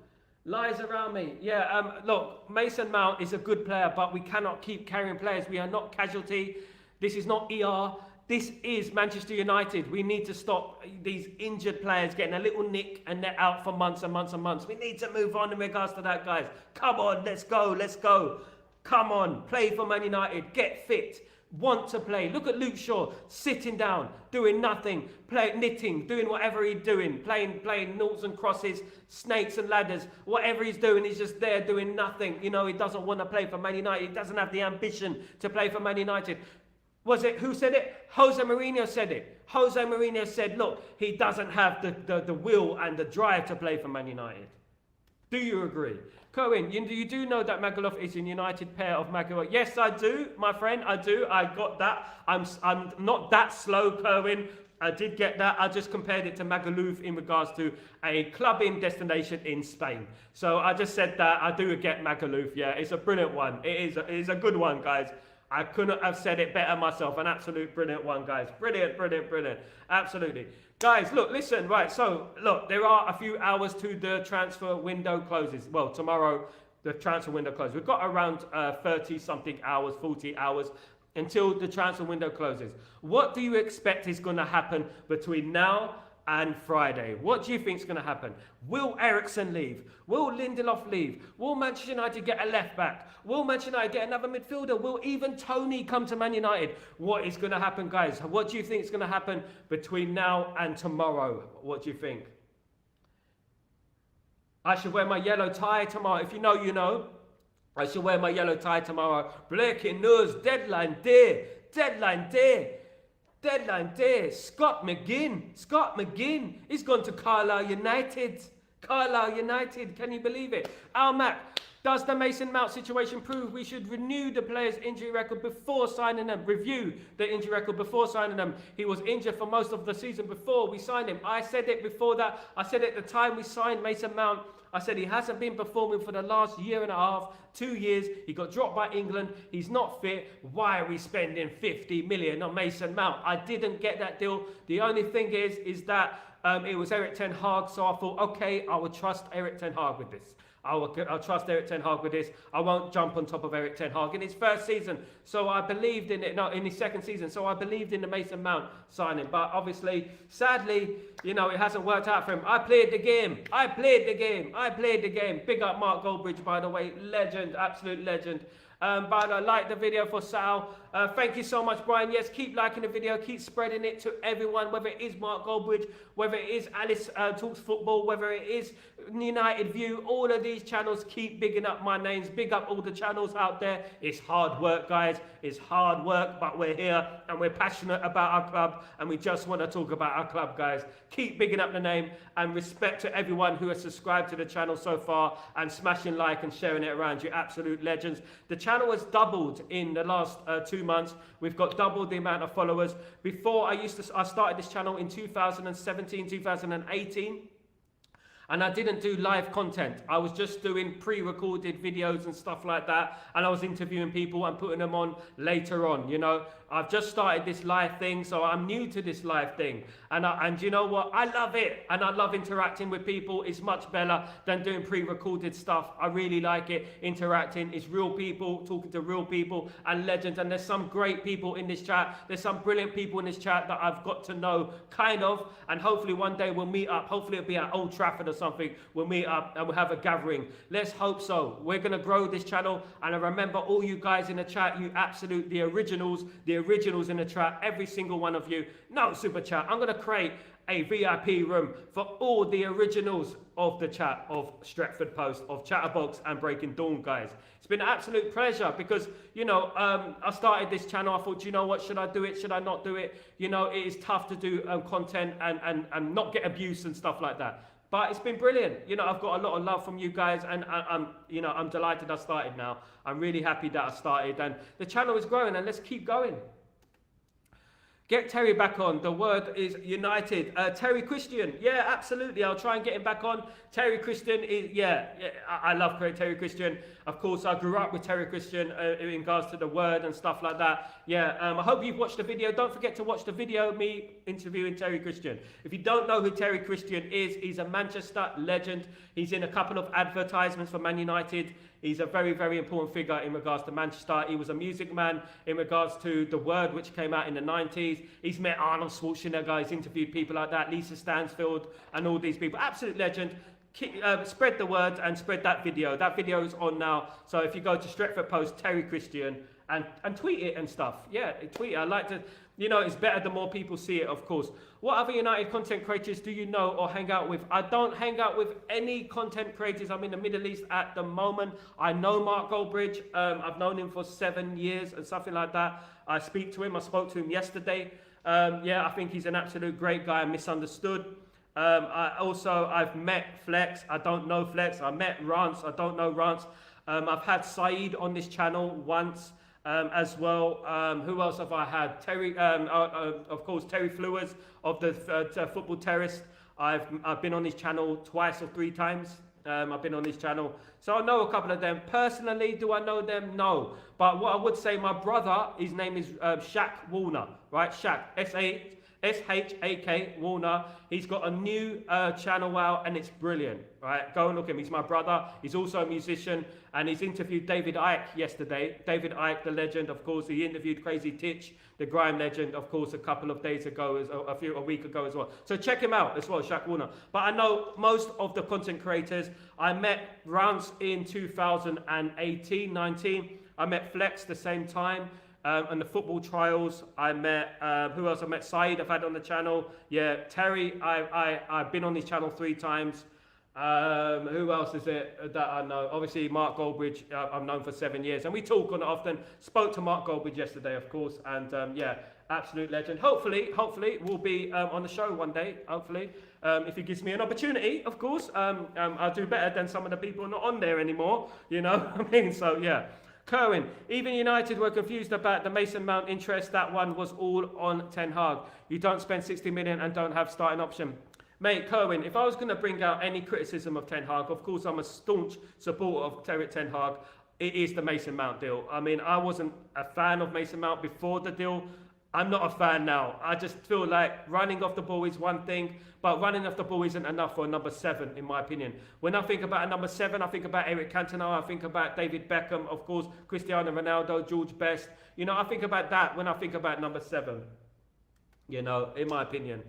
Speaker 1: Lies around me. Yeah, look, Mason Mount is a good player, but we cannot keep carrying players. We are not casualty. This is not ER. This is Manchester United. We need to stop these injured players getting a little nick and they're out for months and months and months. We need to move on in regards to that, guys. Come on, let's go, let's go. Come on, play for Man United. Get fit. Want to play. Look at Luke Shaw sitting down, doing nothing, knitting, doing whatever he's doing, playing noughts and crosses, snakes and ladders. Whatever he's doing, he's just there doing nothing. You know, he doesn't want to play for Man United. He doesn't have the ambition to play for Man United. Was it, who said it? Jose Mourinho said it. Jose Mourinho said, look, he doesn't have the will and the drive to play for Man United. Do you agree? Cohen, you do know that Magaloff is a United pair of Magaloff. Yes, I do, my friend, I do. I got that. I'm not that slow, Cohen. I did get that. I just compared it to Magaluf in regards to a clubbing destination in Spain. So I just said that. I do get Magaluf, yeah. It's a brilliant one. It is a good one, guys. I couldn't have said it better myself. An absolute brilliant one, guys. Brilliant, brilliant, brilliant. Absolutely. Guys, look, listen, right, so, look, there are a few hours to the transfer window closes. Well, tomorrow, the transfer window closes. We've got around 30-something hours, 40 hours, until the transfer window closes. What do you expect is going to happen between now and Friday? What do you think is going to happen? Will Eriksen leave? Will Lindelof leave? Will Manchester United get a left back? Will Manchester United get another midfielder? Will even Tony come to Man United? What is going to happen, guys? What do you think is going to happen between now and tomorrow? What do you think? I should wear my yellow tie tomorrow. If you know, you know. I should wear my yellow tie tomorrow. Breaking news, deadline day. Deadline day. Deadline day. Scott McGinn. He's gone to Carlisle United. Carlisle United. Can you believe it? Al Mac. Does the Mason Mount situation prove we should renew the player's injury record before signing them? Review the injury record before signing them. He was injured for most of the season before we signed him. I said it before that. I said at the time we signed Mason Mount. I said he hasn't been performing for the last year and a half, 2 years. He got dropped by England. He's not fit. Why are we spending 50 million on Mason Mount? I didn't get that deal. The only thing is that it was Erik ten Hag. So I thought, okay, I would trust Erik ten Hag with this. I'll trust Erik ten Hag with this. I won't jump on top of Erik ten Hag in his first season. So I believed in it. No, in his second season. So I believed in the Mason Mount signing. But obviously, sadly, you know, it hasn't worked out for him. I played the game. Big up Mark Goldbridge, by the way. Legend, absolute legend. But I like the video for Sal. Thank you so much, Brian. Yes, keep liking the video. Keep spreading it to everyone, whether it is Mark Goldbridge, whether it is Alice Talks Football, whether it is United View. All of these channels, keep bigging up my names. Big up all the channels out there. It's hard work, guys. It's hard work, but we're here and we're passionate about our club and we just want to talk about our club, guys. Keep bigging up the name and respect to everyone who has subscribed to the channel so far and smashing like and sharing it around. You absolute legends. The channel has doubled in the last 2 months. We've got double the amount of followers. Before I started this channel in 2017, 2018. And I didn't do live content. I was just doing pre-recorded videos and stuff like that. And I was interviewing people and putting them on later on, you know. I've just started this live thing, so I'm new to this live thing. And you know what? I love it. And I love interacting with people. It's much better than doing pre-recorded stuff. I really like it. Interacting. It's real people, talking to real people and legends. And there's some great people in this chat. There's some brilliant people in this chat that I've got to know, kind of. And hopefully one day we'll meet up. Hopefully it'll be at Old Trafford or something. We'll meet up and we'll have a gathering. Let's hope so. We're going to grow this channel. And I remember all you guys in the chat, you absolute, the originals in the chat, every single one of you. No super chat. I'm going to create a VIP room for all the originals of the chat of Stretford Post, of Chatterbox and Breaking Dawn, guys. It's been an absolute pleasure because, you know, I started this channel. I thought, you know what, should I do it? Should I not do it? You know, it is tough to do content and not get abuse and stuff like that. But it's been brilliant. You know, I've got a lot of love from you guys and I'm delighted I started now. I'm really happy that I started and the channel is growing and let's keep going. Get Terry back on. The word is United. Terry Christian. Yeah, absolutely. I'll try and get him back on. Terry Christian is, I love Terry Christian. Of course, I grew up with Terry Christian in regards to the word and stuff like that. Yeah, I hope you've watched the video. Don't forget to watch the video, me interviewing Terry Christian. If you don't know who Terry Christian is, he's a Manchester legend. He's in a couple of advertisements for Man United. He's a very, very important figure in regards to Manchester. He was a music man in regards to The Word, which came out in the 90s. He's met Arnold Schwarzenegger. He's interviewed people like that, Lisa Stansfield, and all these people. Absolute legend. Spread the word and spread that video. That video is on now. So if you go to Stretford Post, Terry Christian, and tweet it and stuff. Yeah, tweet it. I like to, you know, it's better the more people see it, of course. What other United content creators do you know or hang out with? I don't hang out with any content creators. I'm in the Middle East at the moment. I know Mark Goldbridge. I've known him for 7 years and something like that. I speak to him. I spoke to him yesterday. Yeah, I think he's an absolute great guy and misunderstood. I've met Flex. I don't know Flex. I met Rance. I don't know Rance. I've had Saeed on this channel once. As well, who else have I had? Terry, of course, Terry Flewers of the Football Terrorist. I've been on his channel twice or 3 times. I've been on his channel, so I know a couple of them. Personally, do I know them? No. But what I would say, my brother, his name is Sal Warner, right? Shaq, S-H-A-K, Warner. He's got a new channel out, and it's brilliant, right? Go and look at him. He's my brother. He's also a musician, and he's interviewed David Icke yesterday. David Icke, the legend, of course. He interviewed Crazy Titch, the grime legend, of course, a couple of days ago, a week ago as well. So check him out as well, Sal Warner. But I know most of the content creators. I met Rounce in 2018, 19. I met Flex the same time. And the football trials, I met, who else? I met Saeed, I've had on the channel. Yeah, Terry, I've been on his channel 3 times. Who else is it that I know? Obviously, Mark Goldbridge, I've known for 7 years. And we talk on it often. Spoke to Mark Goldbridge yesterday, of course. And yeah, absolute legend. Hopefully, we'll be on the show one day, hopefully. If he gives me an opportunity, of course. I'll do better than some of the people not on there anymore, you know. I mean, so yeah. Kerwin, even United were confused about the Mason Mount interest. That one was all on Ten Hag. You don't spend 60 million and don't have starting option. Mate, Kerwin, if I was going to bring out any criticism of Ten Hag, of course I'm a staunch supporter of Erik Ten Hag. It is the Mason Mount deal. I mean, I wasn't a fan of Mason Mount before the deal. I'm not a fan now. I just feel like running off the ball is one thing, but running off the ball isn't enough for a number 7, in my opinion. When I think about a number 7, I think about Eric Cantona, I think about David Beckham, of course, Cristiano Ronaldo, George Best. You know, I think about that when I think about number 7, you know, in my opinion.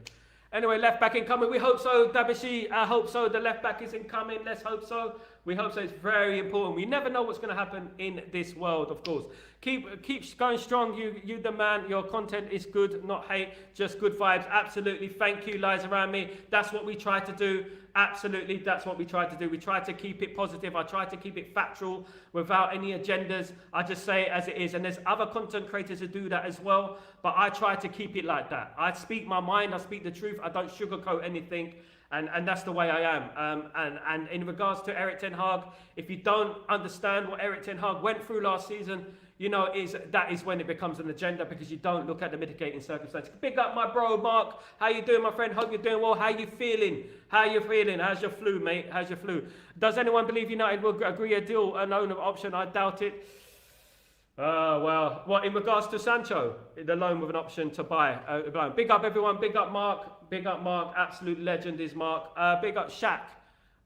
Speaker 1: Anyway, left back incoming. We hope so, Dabishi. I hope so. The left back is incoming. Let's hope so. We hope so. It's very important. We never know what's going to happen in this world, of course. Keep going strong. You the man. Your content is good, not hate, just good vibes. Absolutely. Thank you, lies around me. That's what we try to do. Absolutely, that's what we try to do. We try to keep it positive. I try to keep it factual without any agendas. I just say it as it is. And there's other content creators who do that as well. But I try to keep it like that. I speak my mind. I speak the truth. I don't sugarcoat anything. And that's the way I am. And in regards to Erik Ten Hag, if you don't understand what Erik Ten Hag went through last season, you know, that is when it becomes an agenda, because you don't look at the mitigating circumstances. Big up my bro, Mark. How you doing, my friend? Hope you're doing well. How you feeling? How you feeling? How's your flu, mate? How's your flu? Does anyone believe United will agree a deal, an owner option? I doubt it. Well, what in regards to Sancho, the loan with an option to buy? Big up everyone. Big up Mark. Big up Mark. Absolute legend is Mark. Big up Shaq.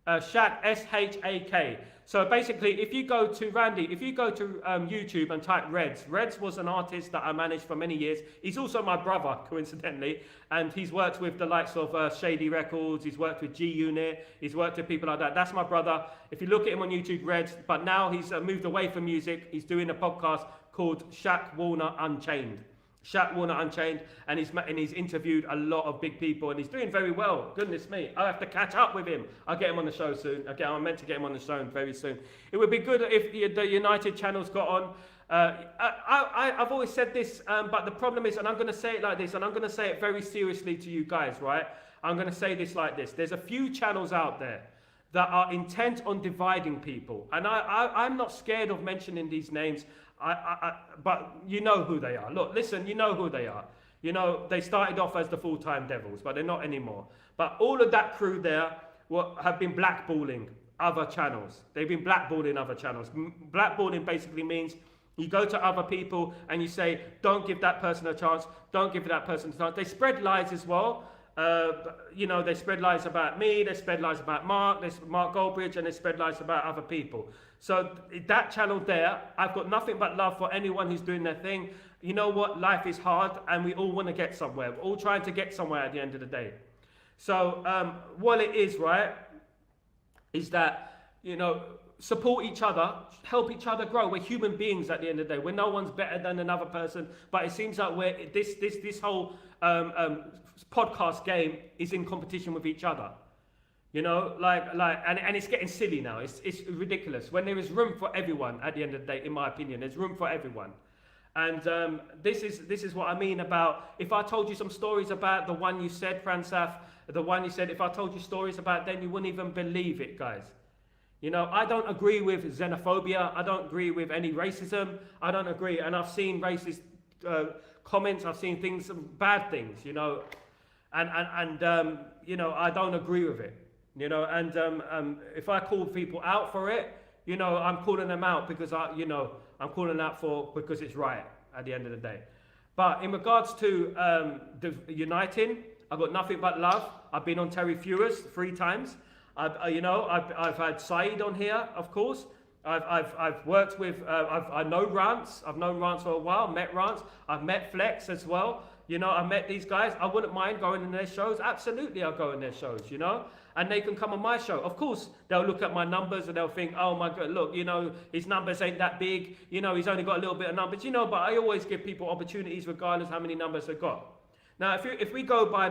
Speaker 1: Shaq, S-H-A-K. So basically, if you go to YouTube and type Reds was an artist that I managed for many years. He's also my brother, coincidentally, and he's worked with the likes of Shady Records, he's worked with G-Unit, he's worked with people like that. That's my brother. If you look at him on YouTube, Reds, but now he's moved away from music. He's doing a podcast called Sal Warner Unchained. Sal Warner Unchained, and he's interviewed a lot of big people, and he's doing very well. Goodness me, I have to catch up with him. I'll get him on the show soon. Again, I'm meant to get him on the show very soon. It would be good if the United channels got on. I've always said this, but the problem is, and I'm going to say it like this, and I'm going to say it very seriously to you guys, right? I'm going to say this like this. There's a few channels out there that are intent on dividing people, and I'm not scared of mentioning these names. But you know who they are. Look, listen, you know who they are. You know, they started off as the full-time Devils, but they're not anymore. But all of that crew there have been blackballing other channels. They've been blackballing other channels. Blackballing basically means you go to other people and you say, don't give that person a chance, don't give that person a chance. They spread lies as well. You know, they spread lies about me, they spread lies about Mark Goldbridge, and they spread lies about other people. So that channel there, I've got nothing but love for anyone who's doing their thing. You know what? Life is hard, and we all want to get somewhere. We're all trying to get somewhere at the end of the day. So what it is, right, is that, you know, support each other, help each other grow. We're human beings at the end of the day. We're no one's better than another person, but it seems like this whole podcast game is in competition with each other. You know, and it's getting silly now. It's ridiculous. When there is room for everyone at the end of the day, in my opinion, there's room for everyone. And this is what I mean about, if I told you some stories about the one you said, Fransaf, the one you said, if I told you stories about them, you wouldn't even believe it, guys. You know, I don't agree with xenophobia. I don't agree with any racism. I don't agree. And I've seen racist comments. I've seen things, bad things, you know. And you know, I don't agree with it. you know, and if I call people out for it, you know, I'm calling them out because I'm calling out because it's right at the end of the day. But in regards to the uniting, I've got nothing but love. I've been on Terry Fewers 3 times. I've had Saeed on here, of course. I've worked with, I know Rance. I've known Rance for a while, met Rance. I've met Flex as well. You know, I met these guys. I wouldn't mind going in their shows. Absolutely, I'll go in their shows, you know. And they can come on my show. Of course, they'll look at my numbers and they'll think, oh my God, look, you know, his numbers ain't that big. You know, he's only got a little bit of numbers. You know, but I always give people opportunities regardless how many numbers they've got. Now, if we go by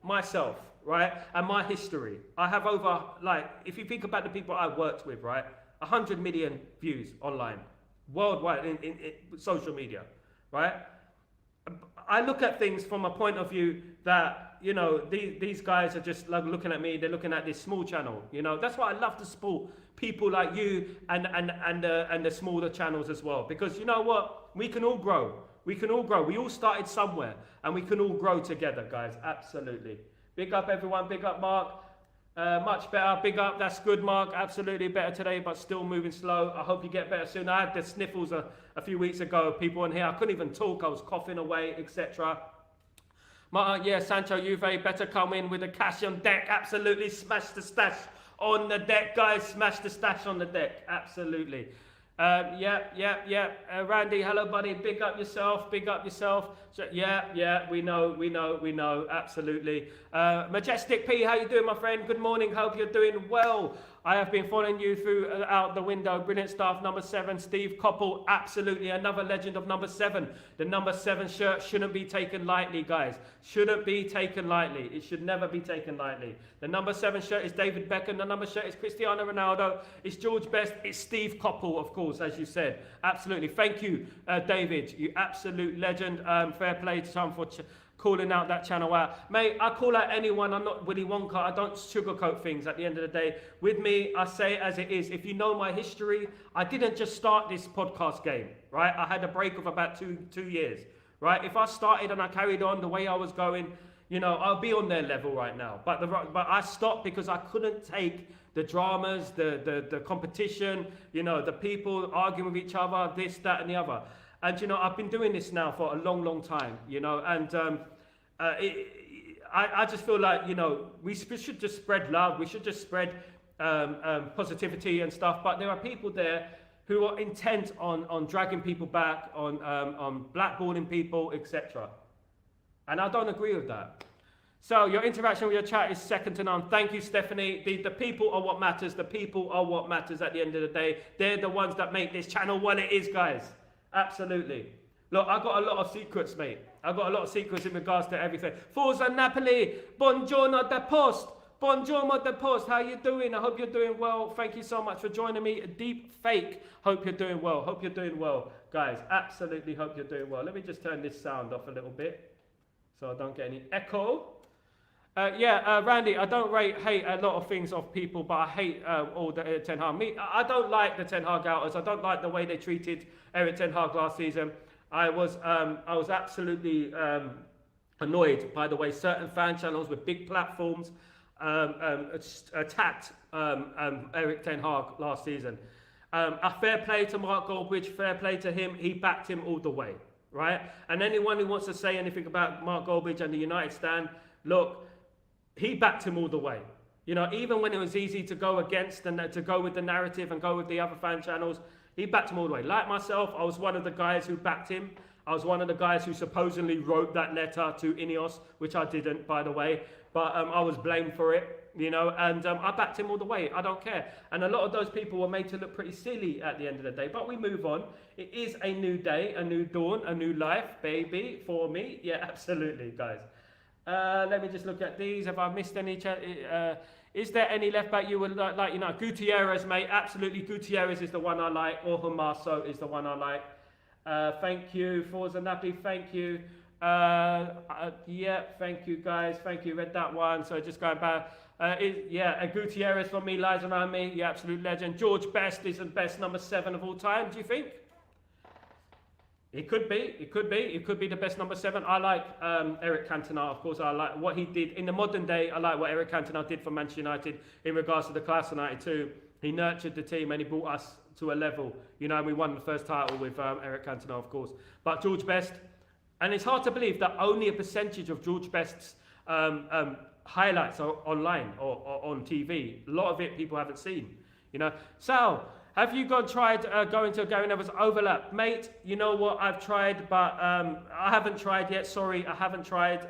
Speaker 1: myself, right, and my history, I have over, like, if you think about the people I've worked with, right, 100 million views online, worldwide, in social media, right? I look at things from a point of view that, you know, these guys are just like looking at me, they're looking at this small channel, you know. That's why I love to support people like you and the smaller channels as well. Because you know what? We can all grow. We can all grow. We all started somewhere and we can all grow together, guys. Absolutely. Big up everyone. Big up Mark. Much better. Big up. That's good, Mark. Absolutely better today, but still moving slow. I hope you get better soon. I had the sniffles a few weeks ago. People in here, I couldn't even talk. I was coughing away, etc. Yeah, Sancho, Juve better come in with the cash on deck. Absolutely. Smash the stash on the deck, guys. Smash the stash on the deck. Absolutely. Randy, hello, buddy. Big up yourself. Big up yourself. So, we know. Absolutely. Majestic P, how you doing, my friend? Good morning. Hope you're doing well. I have been following you through out the window. Brilliant stuff. Number 7, Steve Koppel. Absolutely another legend of number 7. The number 7 shirt shouldn't be taken lightly, guys. Shouldn't be taken lightly. It should never be taken lightly. The number 7 shirt is David Beckham. The number shirt is Cristiano Ronaldo. It's George Best. It's Steve Koppel, of course, as you said. Absolutely. Thank you, David. You absolute legend. Fair play to Tom for calling out that channel out. Mate, I call out anyone. I'm not Willy Wonka. I don't sugarcoat things at the end of the day. With me, I say it as it is. If you know my history, I didn't just start this podcast game, right? I had a break of about two years, right? If I started and I carried on the way I was going, you know, I'll be on their level right now. But I stopped because I couldn't take the dramas, the competition, you know, the people arguing with each other, this, that, and the other. And, you know, I've been doing this now for a long, long time, you know, and I just feel like, you know, we should just spread love. We should just spread positivity and stuff. But there are people there who are intent on dragging people back, on blackballing people, etc. And I don't agree with that. So your interaction with your chat is second to none. Thank you, Stephanie. The people are what matters. The people are what matters at the end of the day. They're the ones that make this channel what it is, guys. Absolutely. Look, I've got a lot of secrets, mate. I've got a lot of secrets in regards to everything. Forza Napoli. Buongiorno da post. Buongiorno da post. How you doing? I hope you're doing well. Thank you so much for joining me. Deep fake. Hope you're doing well. Hope you're doing well, guys. Absolutely hope you're doing well. Let me just turn this sound off a little bit so I don't get any echo. Randy, I don't hate a lot of things of people, but I hate all the Ten Hag. I don't like the Ten Hag outers. I don't like the way they treated Erik Ten Hag last season. I was absolutely annoyed by the way certain fan channels with big platforms attacked Erik Ten Hag last season. A fair play to Mark Goldbridge, fair play to him. He backed him all the way, right? And anyone who wants to say anything about Mark Goldbridge and the United stand, look, he backed him all the way. You know, even when it was easy to go against and to go with the narrative and go with the other fan channels, he backed him all the way. Like myself, I was one of the guys who backed him. I was one of the guys who supposedly wrote that letter to Ineos, which I didn't, by the way. But I was blamed for it, you know, and I backed him all the way. I don't care. And a lot of those people were made to look pretty silly at the end of the day. But we move on. It is a new day, a new dawn, a new life, baby, for me. Yeah, absolutely, guys. Let me just look at these. Have I missed any? Is there any left back you would like? You know, Gutierrez, mate. Absolutely, Gutierrez is the one I like. Or Humaso is the one I like. Thank you, Forza Napoli. Thank you. Yeah, thank you, guys. Thank you. Read that one. So just going back. Gutierrez for me lies around me. Yeah, absolute legend. George Best is the best number 7 of all time. Do you think? It could be. It could be. It could be the best number 7. I like Eric Cantona. Of course, I like what he did in the modern day. I like what Eric Cantona did for Manchester United in regards to the class of '92. He nurtured the team and he brought us to a level. You know, we won the first title with Eric Cantona, of course. But George Best, and it's hard to believe that only a percentage of George Best's highlights are online or on TV. A lot of it people haven't seen. You know, Sal, have you tried going to Gary Neville's overlap? Mate, you know what, I've tried, but I haven't tried yet. Sorry, I haven't tried.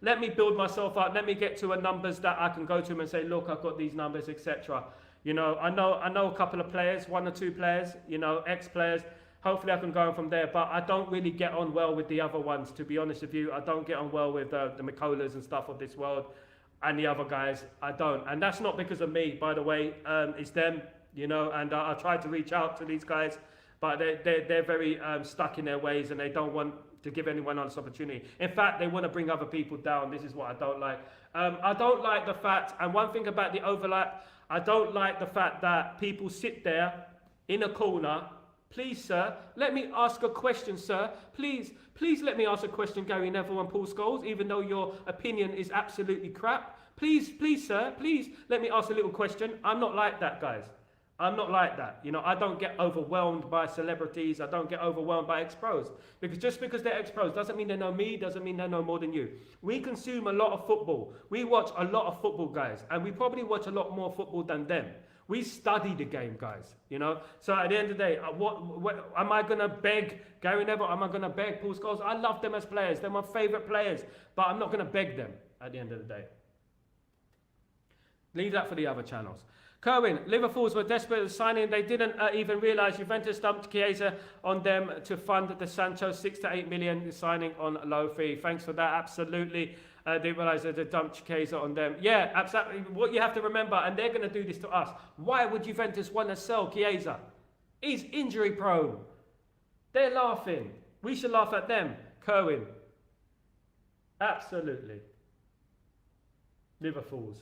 Speaker 1: Let me build myself up. Let me get to a numbers that I can go to him and say, look, I've got these numbers, etc. You know, I know a couple of players, 1 or 2 players, you know, ex-players. Hopefully I can go on from there, but I don't really get on well with the other ones, to be honest with you. I don't get on well with the McCullers and stuff of this world and the other guys. I don't. And that's not because of me, by the way. It's them. You know, and I try to reach out to these guys, but they're very stuck in their ways and they don't want to give anyone else opportunity. In fact, they want to bring other people down. This is what I don't like. I don't like the fact, and one thing about the overlap, I don't like the fact that people sit there in a corner. Please, sir, let me ask a question, sir. Please let me ask a question, Gary Neville and Paul Scholes, even though your opinion is absolutely crap. Please, sir, please let me ask a little question. I'm not like that, guys. I'm not like that. You know, I don't get overwhelmed by celebrities. I don't get overwhelmed by ex-pros. Because just because they're ex-pros doesn't mean they know me, doesn't mean they know more than you. We consume a lot of football. We watch a lot of football, guys. And we probably watch a lot more football than them. We study the game, guys. You know? So at the end of the day, what am I going to beg Gary Neville? Am I going to beg Paul Scholes? I love them as players. They're my favourite players. But I'm not going to beg them at the end of the day. Leave that for the other channels. Kerwin, Liverpool's were desperate at signing. They didn't even realise Juventus dumped Chiesa on them to fund the Sancho 6 to 8 million signing on low fee. Thanks for that. Absolutely. Didn't realise that they dumped Chiesa on them. Yeah, absolutely. What you have to remember, and they're going to do this to us. Why would Juventus want to sell Chiesa? He's injury prone. They're laughing. We should laugh at them. Kerwin. Absolutely. Liverpool's.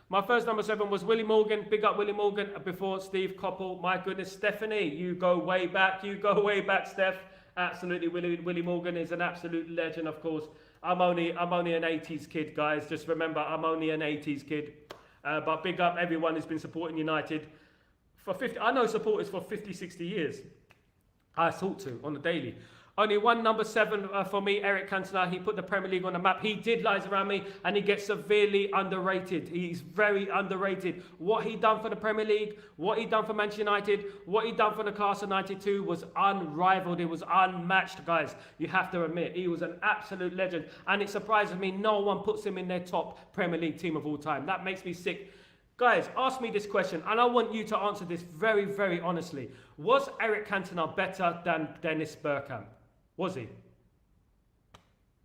Speaker 1: My first number 7 was Willie Morgan. Big up Willie Morgan before Steve Coppell. My goodness, Stephanie, you go way back. Steph. Absolutely, Willie Morgan is an absolute legend, of course. I'm only an 80s kid, guys. Just remember, I'm only an 80s kid. But big up everyone who's been supporting United for 50. I know supporters for 50, 60 years. I talk to on the daily. Only one number 7 for me, Eric Cantona. He put the Premier League on the map. He did lies around me, and he gets severely underrated. He's very underrated. What he done for the Premier League, what he done for Manchester United, what he done for the class of '92 was unrivaled. It was unmatched, guys. You have to admit, he was an absolute legend, and it surprises me no one puts him in their top Premier League team of all time. That makes me sick. Guys, ask me this question, and I want you to answer this very, very honestly. Was Eric Cantona better than Dennis Bergkamp? Was he?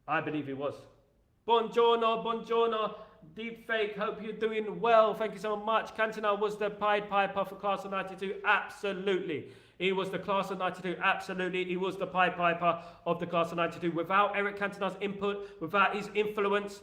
Speaker 1: I believe he was. Buongiorno, deep fake, hope you're doing well, thank you so much. Cantona was the Pied Piper for class of '92, absolutely. He was the class of '92, absolutely. He was the Pied Piper of the class of '92. Without Eric Cantona's input, without his influence,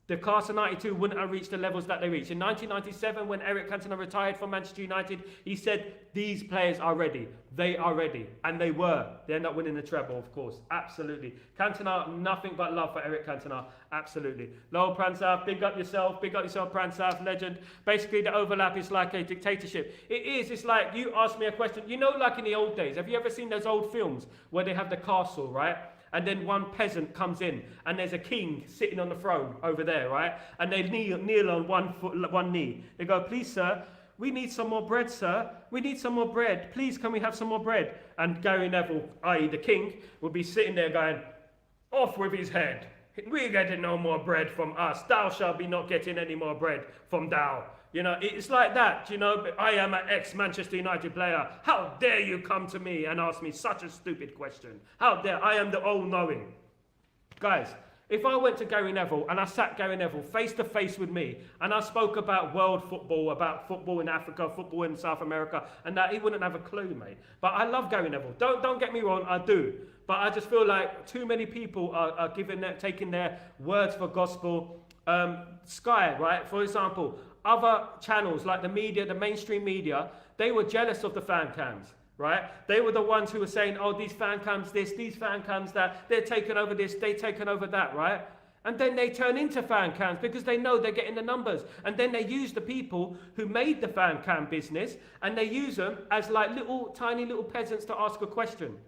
Speaker 1: the class of '92 wouldn't have reached the levels that they reached. In 1997, when Eric Cantona retired from Manchester United, he said, these players are ready. They are ready. And they were. They ended up winning the treble, of course. Absolutely. Cantona, nothing but love for Eric Cantona. Absolutely. Lowell Pransav, big up yourself. Big up yourself, Pransav, legend. Basically, the overlap is like a dictatorship. It is. It's like, you ask me a question. You know, like in the old days, have you ever seen those old films where they have the castle, right? And then one peasant comes in, and there's a king sitting on the throne over there, right? And they kneel on one knee. They go, please, sir, we need some more bread, sir. We need some more bread. Please, can we have some more bread? And Gary Neville, i.e. the king, would be sitting there going, off with his head. We're getting no more bread from us. Thou shalt be not getting any more bread from thou. You know, it's like that, you know. I am an ex-Manchester United player. How dare you come to me and ask me such a stupid question? How dare? I am the all-knowing. Guys, if I went to Gary Neville and I sat Gary Neville face to face with me and I spoke about world football, about football in Africa, football in South America, and that, he wouldn't have a clue, mate. But I love Gary Neville. Don't get me wrong, I do. But I just feel like too many people are taking their words for gospel. Sky, right, for example, other channels like the media, the mainstream media, they were jealous of the fan cams. right? They were the ones who were saying, oh, these fan cams this, these fan cams that, they're taking over this, they're taking over that, right? And then they turn into fan cams because they know they're getting the numbers. And then they use the people who made the fan cam business and they use them as like tiny little peasants to ask a question.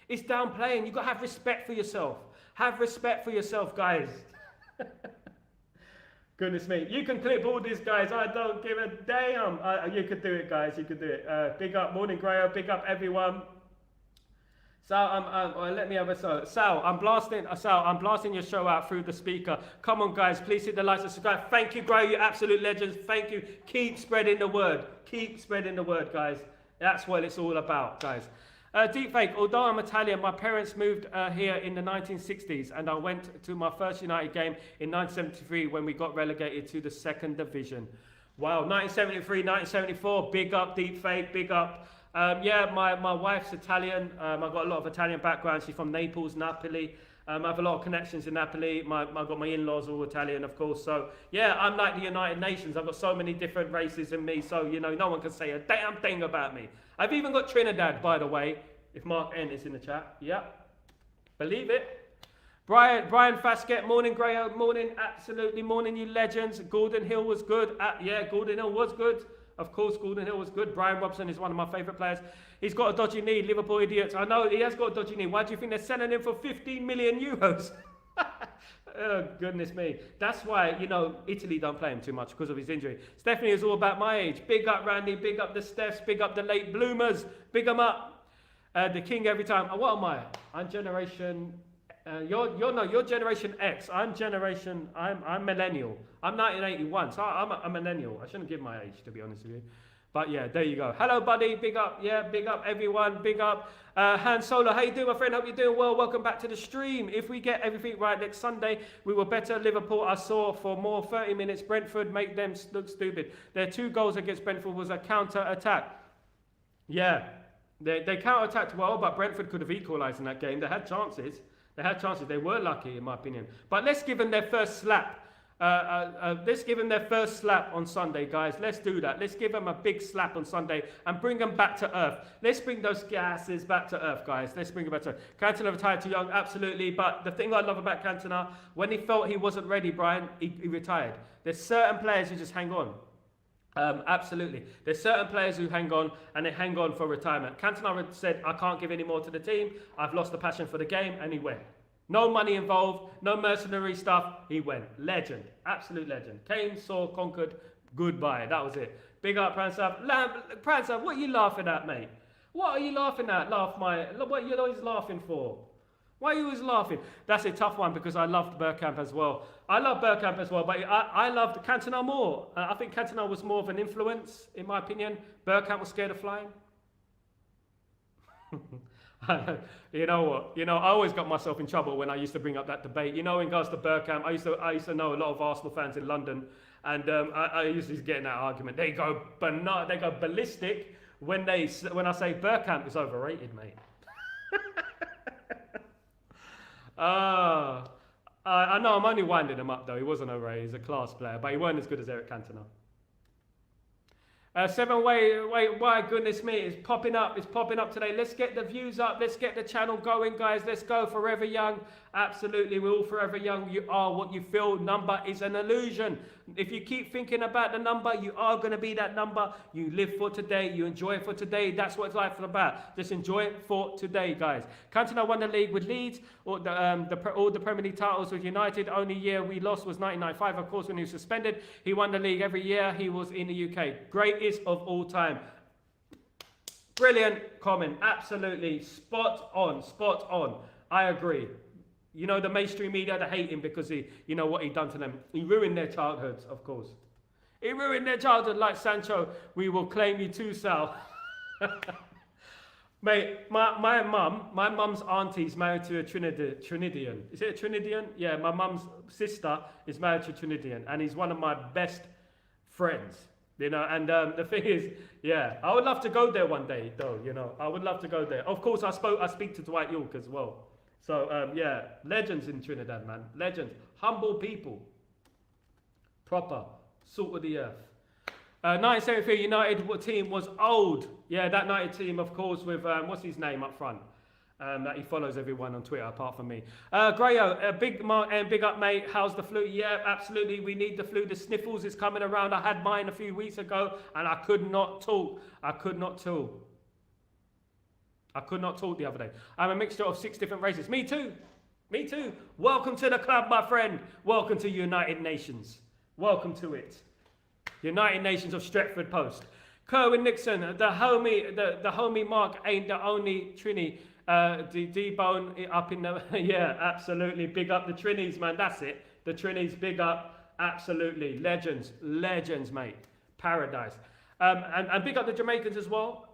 Speaker 1: It's downplaying. You've got to have respect for yourself. Have respect for yourself, guys. Goodness me. You can clip all these guys. I don't give a damn. You could do it, guys. You could do it. Big up Morning Grayo. Big up everyone. Sal, let me have a so. Sal, I'm blasting your show out through the speaker. Come on, guys, please hit the like and subscribe. Thank you, Grayo, you absolute legends. Thank you. Keep spreading the word. Keep spreading the word, guys. That's what it's all about, guys. Deepfake. Although I'm Italian, my parents moved here in the 1960s, and I went to my first United game in 1973 when we got relegated to the second division. Wow, 1973, 1974. Big up, Deepfake. Big up. Yeah, my wife's Italian. I've got a lot of Italian background. She's from Naples, Napoli. I have a lot of connections in Napoli. I've got my in-laws all Italian, of course. So, yeah, I'm like the United Nations. I've got so many different races in me. So, you know, no one can say a damn thing about me. I've even got Trinidad, by the way, if Mark N is in the chat. Yep. Believe it. Brian Fasquet, morning, Grayo. Morning, absolutely morning, you legends. Gordon Hill was good. Yeah, Gordon Hill was good. Of course, Gordon Hill was good. Brian Robson is one of my favourite players. He's got a dodgy knee, Liverpool idiots. I know, he has got a dodgy knee. Why do you think they're selling him for 15 million euros? Oh, goodness me. That's why, you know, Italy don't play him too much because of his injury. Stephanie is all about my age. Big up Randy, big up the Stephs, big up the late bloomers. Big them up. The king every time. What am I? I'm generation... you're generation X. I'm millennial. I'm 1981, so I'm a millennial. I shouldn't give my age, to be honest with you. But yeah, there you go. Hello, buddy. Big up. Yeah, big up everyone. Big up. Han Solo, how you doing, my friend? Hope you're doing well. Welcome back to the stream. If we get everything right next Sunday, we will better Liverpool. I saw for more 30 minutes. Brentford make them look stupid. Their 2 goals against Brentford was a counter-attack. Yeah, they counter-attacked well, but Brentford could have equalised in that game. They had chances. They were lucky, in my opinion. But let's give them their first slap. Let's give them their first slap on Sunday, guys. Let's do that. Let's give them a big slap on Sunday and bring them back to earth. Let's bring those gases back to earth, guys. Let's bring them back to earth. Cantona retired too young, absolutely. But the thing I love about Cantona, when he felt he wasn't ready, Brian, he retired. There's certain players who just hang on. Absolutely. There's certain players who hang on and they hang on for retirement. Cantona said, I can't give any more to the team. I've lost the passion for the game, and he went. No money involved, no mercenary stuff. He went. Legend. Absolute legend. Came, saw, conquered. Goodbye. That was it. Big up, Pransav. Pransav, what are you laughing at, mate? What are you laughing at? What are you always laughing for? Why are you always laughing? That's a tough one because I loved Bergkamp as well. I love Bergkamp as well, but I loved Cantona more. I think Cantona was more of an influence, in my opinion. Bergkamp was scared of flying. You know what? You know, I always got myself in trouble when I used to bring up that debate. You know, in regards to Bergkamp, I used to know a lot of Arsenal fans in London, and I used to get in that argument. They go ballistic when I say Bergkamp is overrated, mate. I know I'm only winding him up though. He wasn't overrated. He's a class player, but he weren't as good as Eric Cantona. 7 wait, why goodness me, it's popping up today. Let's get the views up, let's get the channel going, guys. Let's go. Forever young. Absolutely, we're all forever young. You are what you feel. Number is an illusion. If you keep thinking about the number, you are going to be that number. You live for today, you enjoy it for today. That's what life is about. Just enjoy it for today, guys. Cantona won the league with Leeds, all the Premier League titles with United. Only year we lost was 1995, of course, when he was suspended. He won the league every year he was in the UK. Greatest of all time. Brilliant comment. Absolutely. Spot on. I agree. You know, the mainstream media, they hate him because you know what he done to them. He ruined their childhoods, of course. He ruined their childhood like Sancho. We will claim you too, Sal. Mate, my mum's auntie's married to a Trinidadian. Is it a Trinidadian? Yeah, my mum's sister is married to a Trinidadian, and he's one of my best friends. You know, and the thing is, yeah, I would love to go there one day, though. You know, I would love to go there. Of course, I speak to Dwight York as well. So, yeah, legends in Trinidad, man. Legends. Humble people. Proper. Salt of the earth. 1973 United team was old. Yeah, that United team, of course, with what's his name up front? That he follows everyone on Twitter apart from me. Grayo, big mark and big up, mate. How's the flu? Yeah, absolutely. We need the flu. The sniffles is coming around. I had mine a few weeks ago, and I could not talk. I could not talk the other day. I'm a mixture of 6 different races. Me too. Me too. Welcome to the club, my friend. Welcome to United Nations. Welcome to it. United Nations of Stretford Post. Kerwin Nixon, the homie Mark ain't the only Trini. D-Bone up in the... Yeah, absolutely. Big up the Trinis, man. That's it. The Trinis, big up. Absolutely. Legends, mate. Paradise. And big up the Jamaicans as well.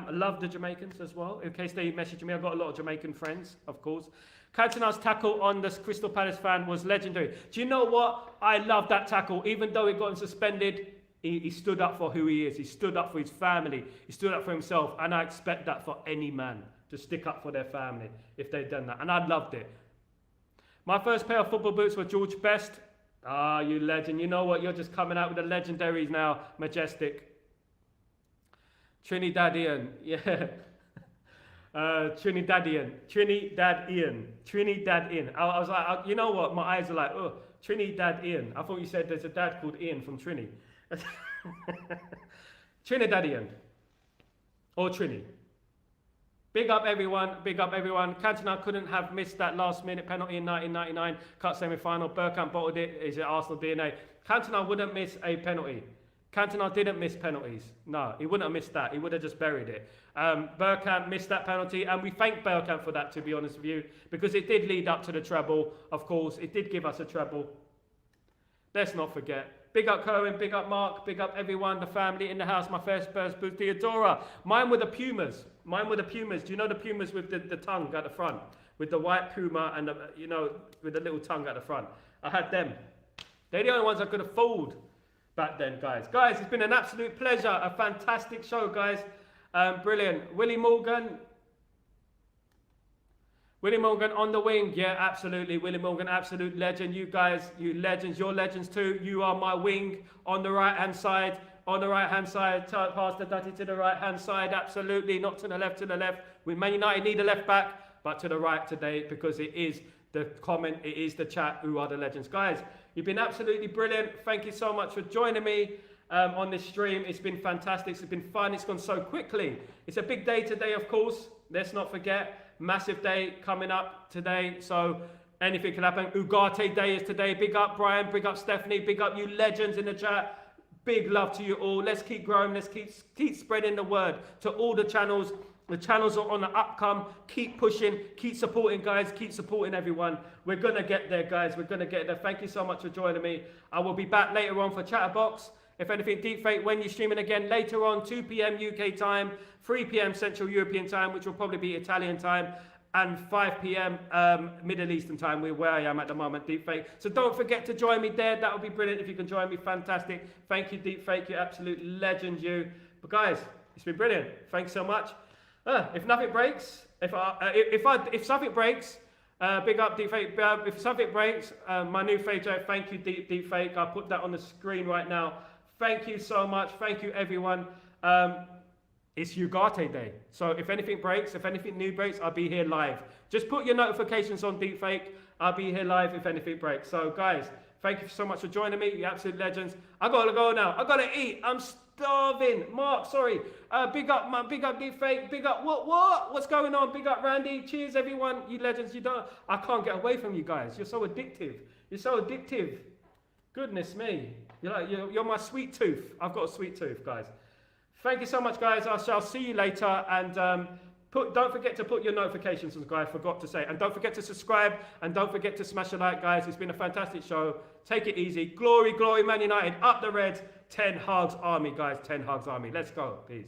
Speaker 1: Love the Jamaicans as well. In case they message me, I've got a lot of Jamaican friends, of course. Cantona's tackle on the Crystal Palace fan was legendary. Do you know what? I love that tackle. Even though he got him suspended, he stood up for who he is. He stood up for his family. He stood up for himself. And I expect that for any man, to stick up for their family if they'd done that. And I loved it. My first pair of football boots were George Best. Ah, you legend. You know what? You're just coming out with the legendaries now. Majestic. Trinidadian. Yeah. Trinidadian. I was like, you know what? My eyes are like, oh, Trinidadian. I thought you said there's a dad called Ian from Trini. Trinidadian. Or Trini. Big up everyone, big up everyone. Cantona couldn't have missed that last minute penalty in 1999 cut semi-final. Bergkamp bottled it. Is it Arsenal DNA? Cantona wouldn't miss a penalty. Cantona didn't miss penalties. No, he wouldn't have missed that. He would have just buried it. Bergkamp missed that penalty, and we thank Bergkamp for that, to be honest with you, because it did lead up to the treble. Of course, it did give us a treble. Let's not forget. Big up Cohen, big up Mark, big up everyone, the family in the house. My first boot, Theodora. Mine were the Pumas. Do you know the Pumas with the tongue at the front? With the white Puma and, with the little tongue at the front. I had them. They're the only ones I could afford back then, guys. Guys, it's been an absolute pleasure. A fantastic show, guys. Brilliant. Willie Morgan on the wing. Yeah, absolutely. Willie Morgan, absolute legend. You guys, you legends, you're legends too. You are my wing on the right-hand side. On the right-hand side, pass the Dutty to the right-hand side. Absolutely, not to the left, to the left. We Man United need a left back, but to the right today, because it is the comment, it is the chat, who are the legends. Guys, you've been absolutely brilliant. Thank you so much for joining me on this stream. It's been fantastic. It's been fun. It's gone so quickly. It's a big day today, of course. Let's not forget. Massive day coming up today, so anything can happen. Ugarte day is today. Big up Brian, big up Stephanie, big up you legends in the chat. Big love to you all. Let's keep growing. Let's keep spreading the word to all the channels. The channels are on the upcome. Keep pushing. Keep supporting, guys. Keep supporting everyone. We're going to get there, guys. We're going to get there. Thank you so much for joining me. I will be back later on for Chatterbox. If anything, Deepfake, when you're streaming again later on, 2 p.m. UK time, 3 p.m. Central European time, which will probably be Italian time, and 5 p.m. Middle Eastern time, where I am at the moment, Deepfake. So don't forget to join me there. That would be brilliant if you can join me. Fantastic. Thank you, Deepfake. You're absolute legend, you. But guys, it's been brilliant. Thanks so much. If nothing breaks, if something breaks, big up Deepfake. If something breaks, my new photo. Thank you, Deepfake. I'll put that on the screen right now. Thank you so much. Thank you, everyone. It's Ugarte Day. So if anything breaks, if anything new breaks, I'll be here live. Just put your notifications on, Deepfake. I'll be here live if anything breaks. So guys, thank you so much for joining me. You absolute legends. I gotta go now. I gotta eat. I'm starving. Mark, sorry. Big up Deepfake. Big up what's going on? Big up Randy. Cheers, everyone. You legends. I can't get away from you guys. You're so addictive. Goodness me. You're my sweet tooth. I've got a sweet tooth, guys. Thank you so much, guys. I shall see you later. And don't forget to put your notifications on, guys. Forgot to say. And don't forget to subscribe. And don't forget to smash a like, guys. It's been a fantastic show. Take it easy. Glory, glory, Man United. Up the Reds. 10 Hogs Army, guys. 10 Hogs Army. Let's go. Peace.